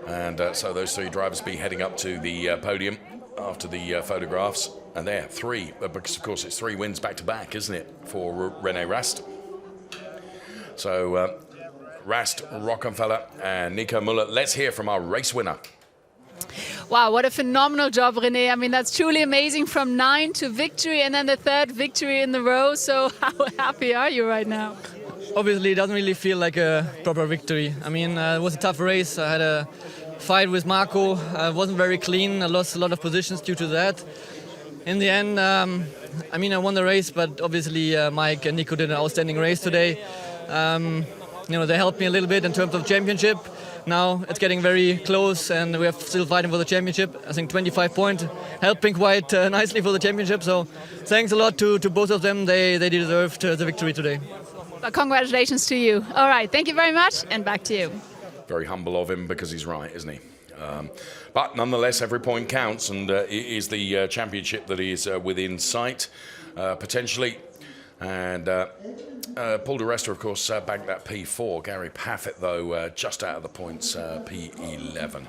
And so those 3 drivers be heading up to the podium after the photographs. And there, 3, because of course it's 3 wins back to back, isn't it, for René Rast. So Rast, Rockefeller, and Nico Müller. Let's hear from our race winner. Wow, what a phenomenal job, René. I mean, that's truly amazing, from 9 to victory and then the 3rd victory in the row. So how happy are you right now? Obviously, it doesn't really feel like a proper victory. I mean, it was a tough race. I had a fight with Marco. I wasn't very clean. I lost a lot of positions due to that. In the end, I mean, I won the race, but obviously Mike and Nico did an outstanding race today. You know, they helped me a little bit in terms of championship. Now it's getting very close and we are still fighting for the championship. I think 25 points, helping quite nicely for the championship. So thanks a lot to both of them. They deserved the victory today. Well, congratulations to you. All right, thank you very much, and back to you. Very humble of him, because he's right, isn't he? But nonetheless, every point counts, and it is the championship that is within sight, potentially. And Paul de Resta, of course, bagged that P4. Gary Paffett, though, just out of the points, P11.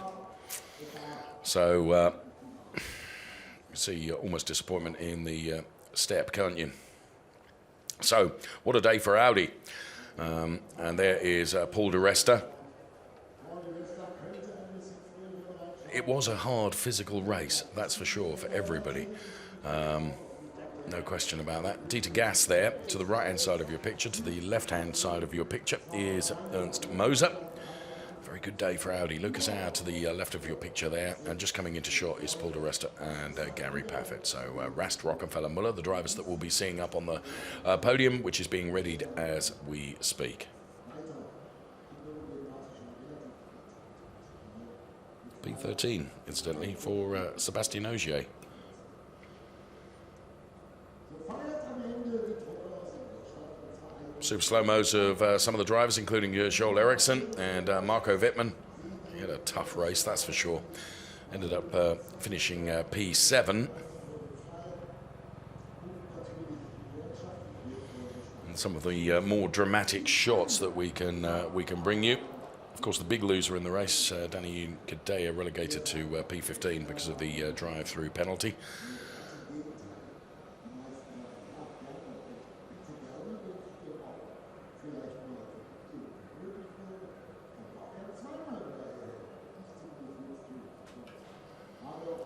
So, you see almost disappointment in the step, can't you? So, what a day for Audi. And there is Paul de Resta. It was a hard physical race, that's for sure, for everybody. No question about that. Dieter Gas there, to the right-hand side of your picture. To the left-hand side of your picture is Ernst Moser. Very good day for Audi. Lucas Auer to the left of your picture there. And just coming into shot is Paul de Resta and Gary Paffett. So Rast, Rockefeller, Muller, the drivers that we'll be seeing up on the podium, which is being readied as we speak. P13, incidentally, for Sébastien Ogier. Super slow-mos of some of the drivers, including Joel Eriksson and Marco Wittmann. He had a tough race, that's for sure. Ended up finishing P7. And some of the more dramatic shots that we can bring you. Of course, the big loser in the race, Danny Unkadea, relegated to P15 because of the drive-through penalty.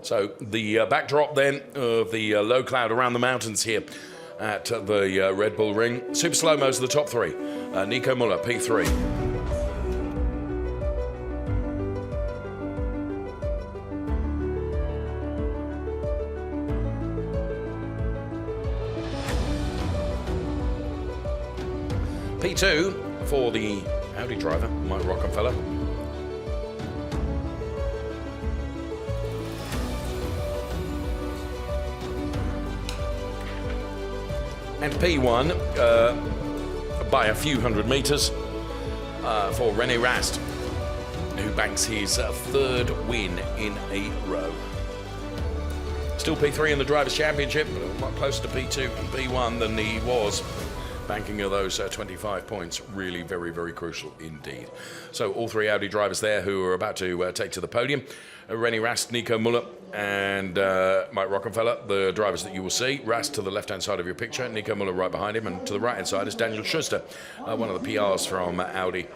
So the backdrop then of the low cloud around the mountains here at the Red Bull Ring. Super slow-mos of the top 3. Nico Müller, P3. P2 for the Audi driver, Mike Rockefeller. And P1 by a few hundred metres for René Rast, who banks his 3rd win in a row. Still P3 in the Drivers' Championship, but a lot closer to P2 and P1 than he was banking of those 25 points, really very, very crucial indeed. So all three Audi drivers there who are about to take to the podium. René Rast, Nico Müller and Mike Rockenfeller, the drivers that you will see. Rast to the left-hand side of your picture, Nico Müller right behind him, and to the right-hand side is Daniel Schuster, one of the PRs from Audi.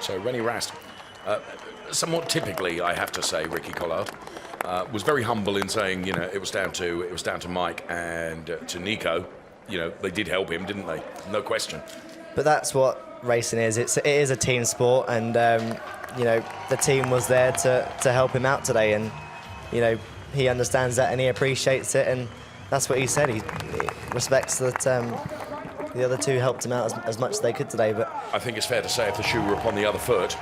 So René Rast, somewhat typically, I have to say, Ricky Collard was very humble in saying, you know, it was down to Mike and to Nico. You know, they did help him, didn't they? No question. But that's what racing is. It is a team sport, and you know, the team was there to help him out today, and you know, he understands that and he appreciates it, and that's what he said. He respects that the other two helped him out as much as they could today. But I think it's fair to say if the shoe were upon the other foot,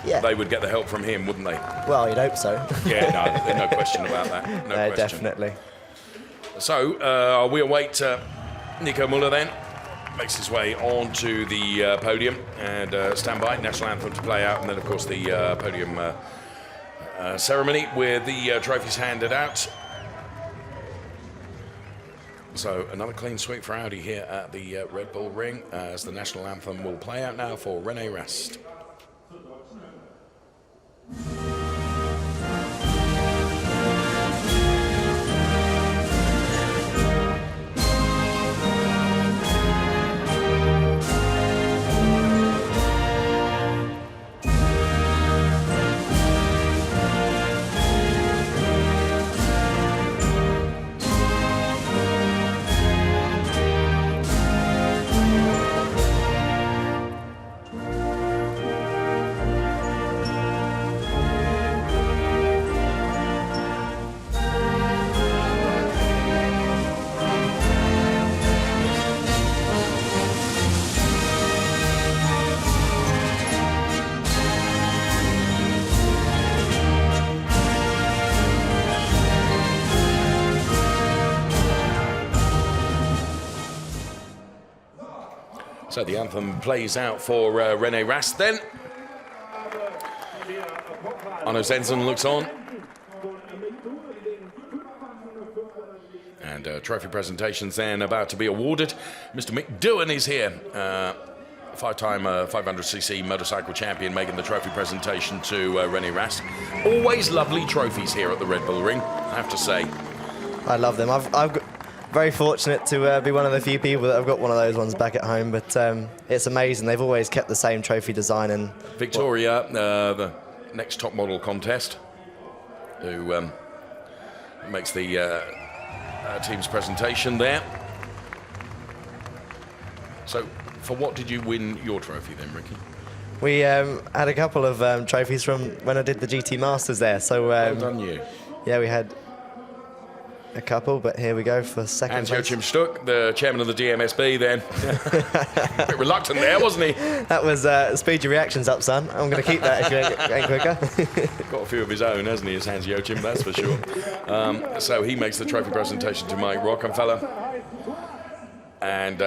yeah, they would get the help from him, wouldn't they? Well, you'd hope so. Yeah, no, there's no question about that. No question. Definitely. So we await Nico Müller then. Makes his way onto the podium and stand by, national anthem to play out, and then of course the podium ceremony with the trophies handed out. So another clean sweep for Audi here at the Red Bull Ring as the national anthem will play out now for René Rast. So the anthem plays out for René Rast then. Arno Zenzen looks on. And trophy presentations then about to be awarded. Mr. Mick Doohan is here. Five-time 500cc motorcycle champion making the trophy presentation to René Rast. Always lovely trophies here at the Red Bull Ring, I have to say. I love them. I've got very fortunate to be one of the few people that have got one of those ones back at home, but it's amazing. They've always kept the same trophy design. And Victoria, the next top model contest, who makes the team's presentation there. So, for what did you win your trophy then, Ricky? We had a couple of trophies from when I did the GT Masters there. So well done you. Yeah, we had a couple, but here we go for second place. Hans-Joachim Stuck, the chairman of the DMSB then. A bit reluctant there, wasn't he? That was speed your reactions up, son. I'm going to keep that if you ain't quicker. Got a few of his own, hasn't he, as Hans-Joachim, that's for sure. So he makes the trophy presentation to Mike Rockenfeller. And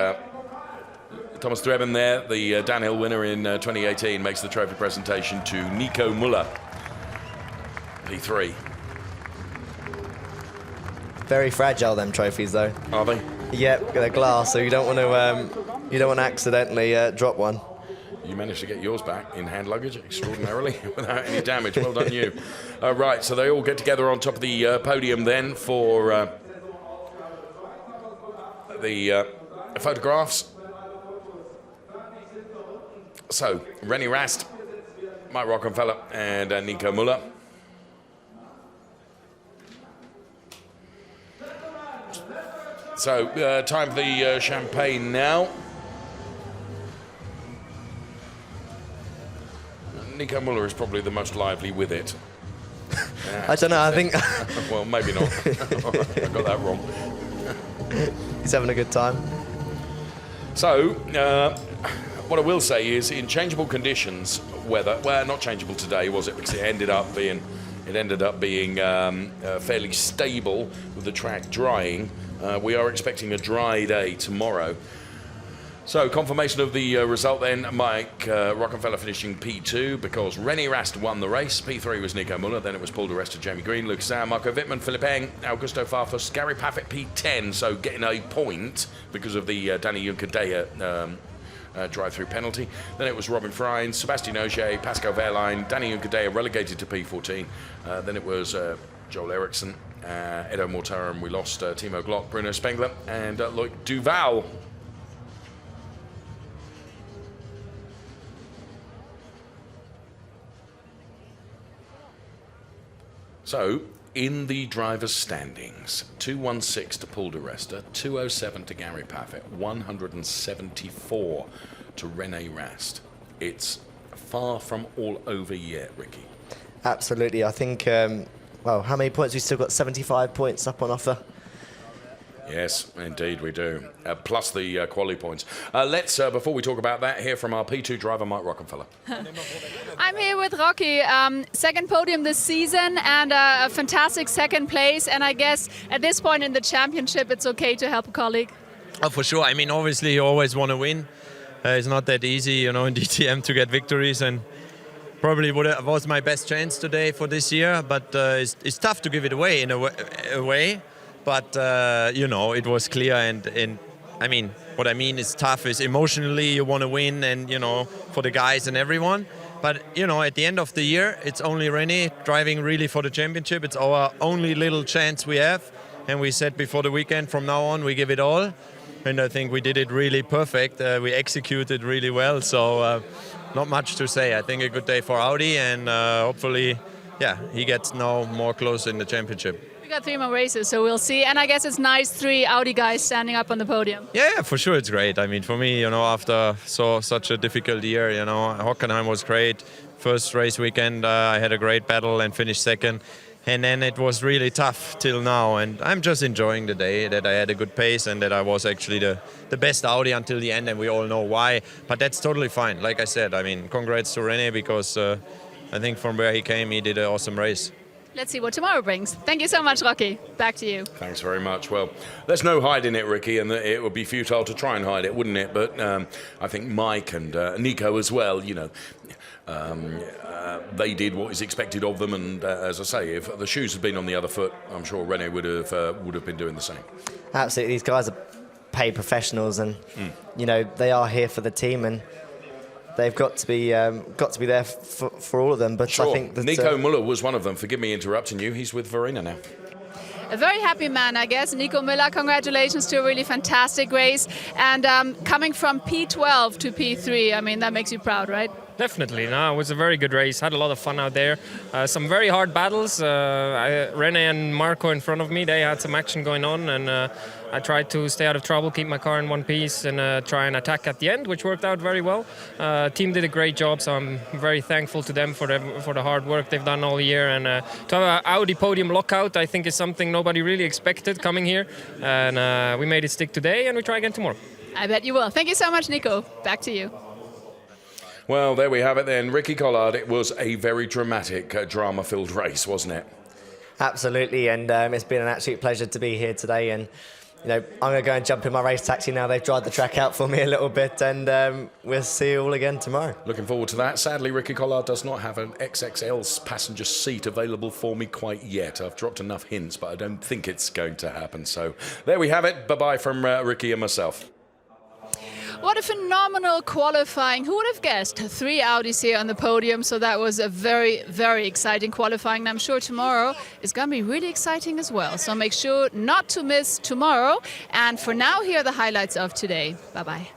Thomas Drebin there, the downhill winner in 2018, makes the trophy presentation to Nico Müller, P3. Very fragile, them trophies, though. Are they? Yeah, they're glass, so you don't want to accidentally drop one. You managed to get yours back in hand luggage extraordinarily without any damage. Well done, you. Right, so they all get together on top of the podium then for the photographs. So René Rast, Mike Rockenfeller, and Nico Müller. So, time for the champagne now. Nico Müller is probably the most lively with it. I don't know, I think... Well, maybe not. I got that wrong. He's having a good time. So, what I will say is, in changeable conditions, weather... Well, not changeable today, was it? Because it ended up being fairly stable with the track drying. We are expecting a dry day tomorrow. So, confirmation of the result then. Mike Rockefeller finishing P2 because René Rast won the race. P3 was Nico Muller, then it was Paul de Resta, Jamie Green, Luke Sam, Marco Wittmann, Philipp Eng, Augusto Farfus, Gary Paffett P10, so getting a point because of the Danny Juncadella drive-through penalty. Then it was Robin Freins, Sébastien Ogier, Pascal Wehrlein, Danny Juncadella relegated to P14. Then it was Joel Eriksson, Edo Mortara, and we lost Timo Glock, Bruno Spengler, and Loic Duval. So, in the drivers' standings, 216 to Paul de Resta, 207 to Gary Paffett, 174 to René Rast. It's far from all over yet, Ricky. Absolutely. I think, well, how many points? We've still got 75 points up on offer. Yes, indeed we do. Plus the quali points. Let's, before we talk about that, hear from our P2 driver, Mike Rockefeller. I'm here with Rocky. Second podium this season and a fantastic second place. And I guess at this point in the championship, it's okay to help a colleague. Oh, for sure. I mean, obviously, you always want to win. It's not that easy, you know, in DTM to get victories. And probably was my best chance today for this year. But it's tough to give it away in a way. But, you know, it was clear and I mean, what I mean is tough is emotionally you want to win and, you know, for the guys and everyone. But, you know, at the end of the year, it's only René driving really for the championship. It's our only little chance we have. And we said before the weekend, from now on, we give it all. And I think we did it really perfect. We executed really well. So not much to say. I think a good day for Audi and hopefully, yeah, he gets now more close in the championship. We got 3 more races, so we'll see. And I guess it's nice 3 Audi guys standing up on the podium. Yeah, for sure it's great. I mean, for me, you know, after such a difficult year, you know, Hockenheim was great. First race weekend, I had a great battle and finished second. And then it was really tough till now. And I'm just enjoying the day, that I had a good pace and that I was actually the best Audi until the end, and we all know why. But that's totally fine. Like I said, I mean, congrats to René because I think from where he came, he did an awesome race. Let's see what tomorrow brings. Thank you so much, Rocky. Back to you. Thanks very much. Well, there's no hiding it, Ricky, and it would be futile to try and hide it, wouldn't it? But I think Mike and Nico as well, you know, they did what is expected of them. And as I say, if the shoes had been on the other foot, I'm sure René would have been doing the same. Absolutely. These guys are paid professionals and, you know, they are here for the team and they've got to be there for all of them. But sure. I think that Nico Muller was one of them. Forgive me interrupting you. He's with Verena now. A very happy man, I guess. Nico Müller, congratulations to a really fantastic race. And coming from P12 to P3, I mean, that makes you proud, right? Definitely. No, it was a very good race. Had a lot of fun out there. Some very hard battles. René and Marco in front of me, they had some action going on, and I tried to stay out of trouble, keep my car in one piece, and try and attack at the end, which worked out very well. Team did a great job, so I'm very thankful to them for the hard work they've done all year. And to have an Audi podium lockout, I think, is something nobody really expected coming here. And we made it stick today, and we try again tomorrow. I bet you will. Thank you so much, Nico. Back to you. Well, there we have it then. Ricky Collard, it was a very dramatic, drama-filled race, wasn't it? Absolutely, and it's been an absolute pleasure to be here today. And, you know, I'm going to go and jump in my race taxi now. They've dried the track out for me a little bit, and we'll see you all again tomorrow. Looking forward to that. Sadly, Ricky Collard does not have an XXL passenger seat available for me quite yet. I've dropped enough hints, but I don't think it's going to happen. So there we have it. Bye-bye from Ricky and myself. What a phenomenal qualifying. Who would have guessed? 3 Audis here on the podium. So that was a very, very exciting qualifying. And I'm sure tomorrow is going to be really exciting as well. So make sure not to miss tomorrow. And for now, here are the highlights of today. Bye-bye.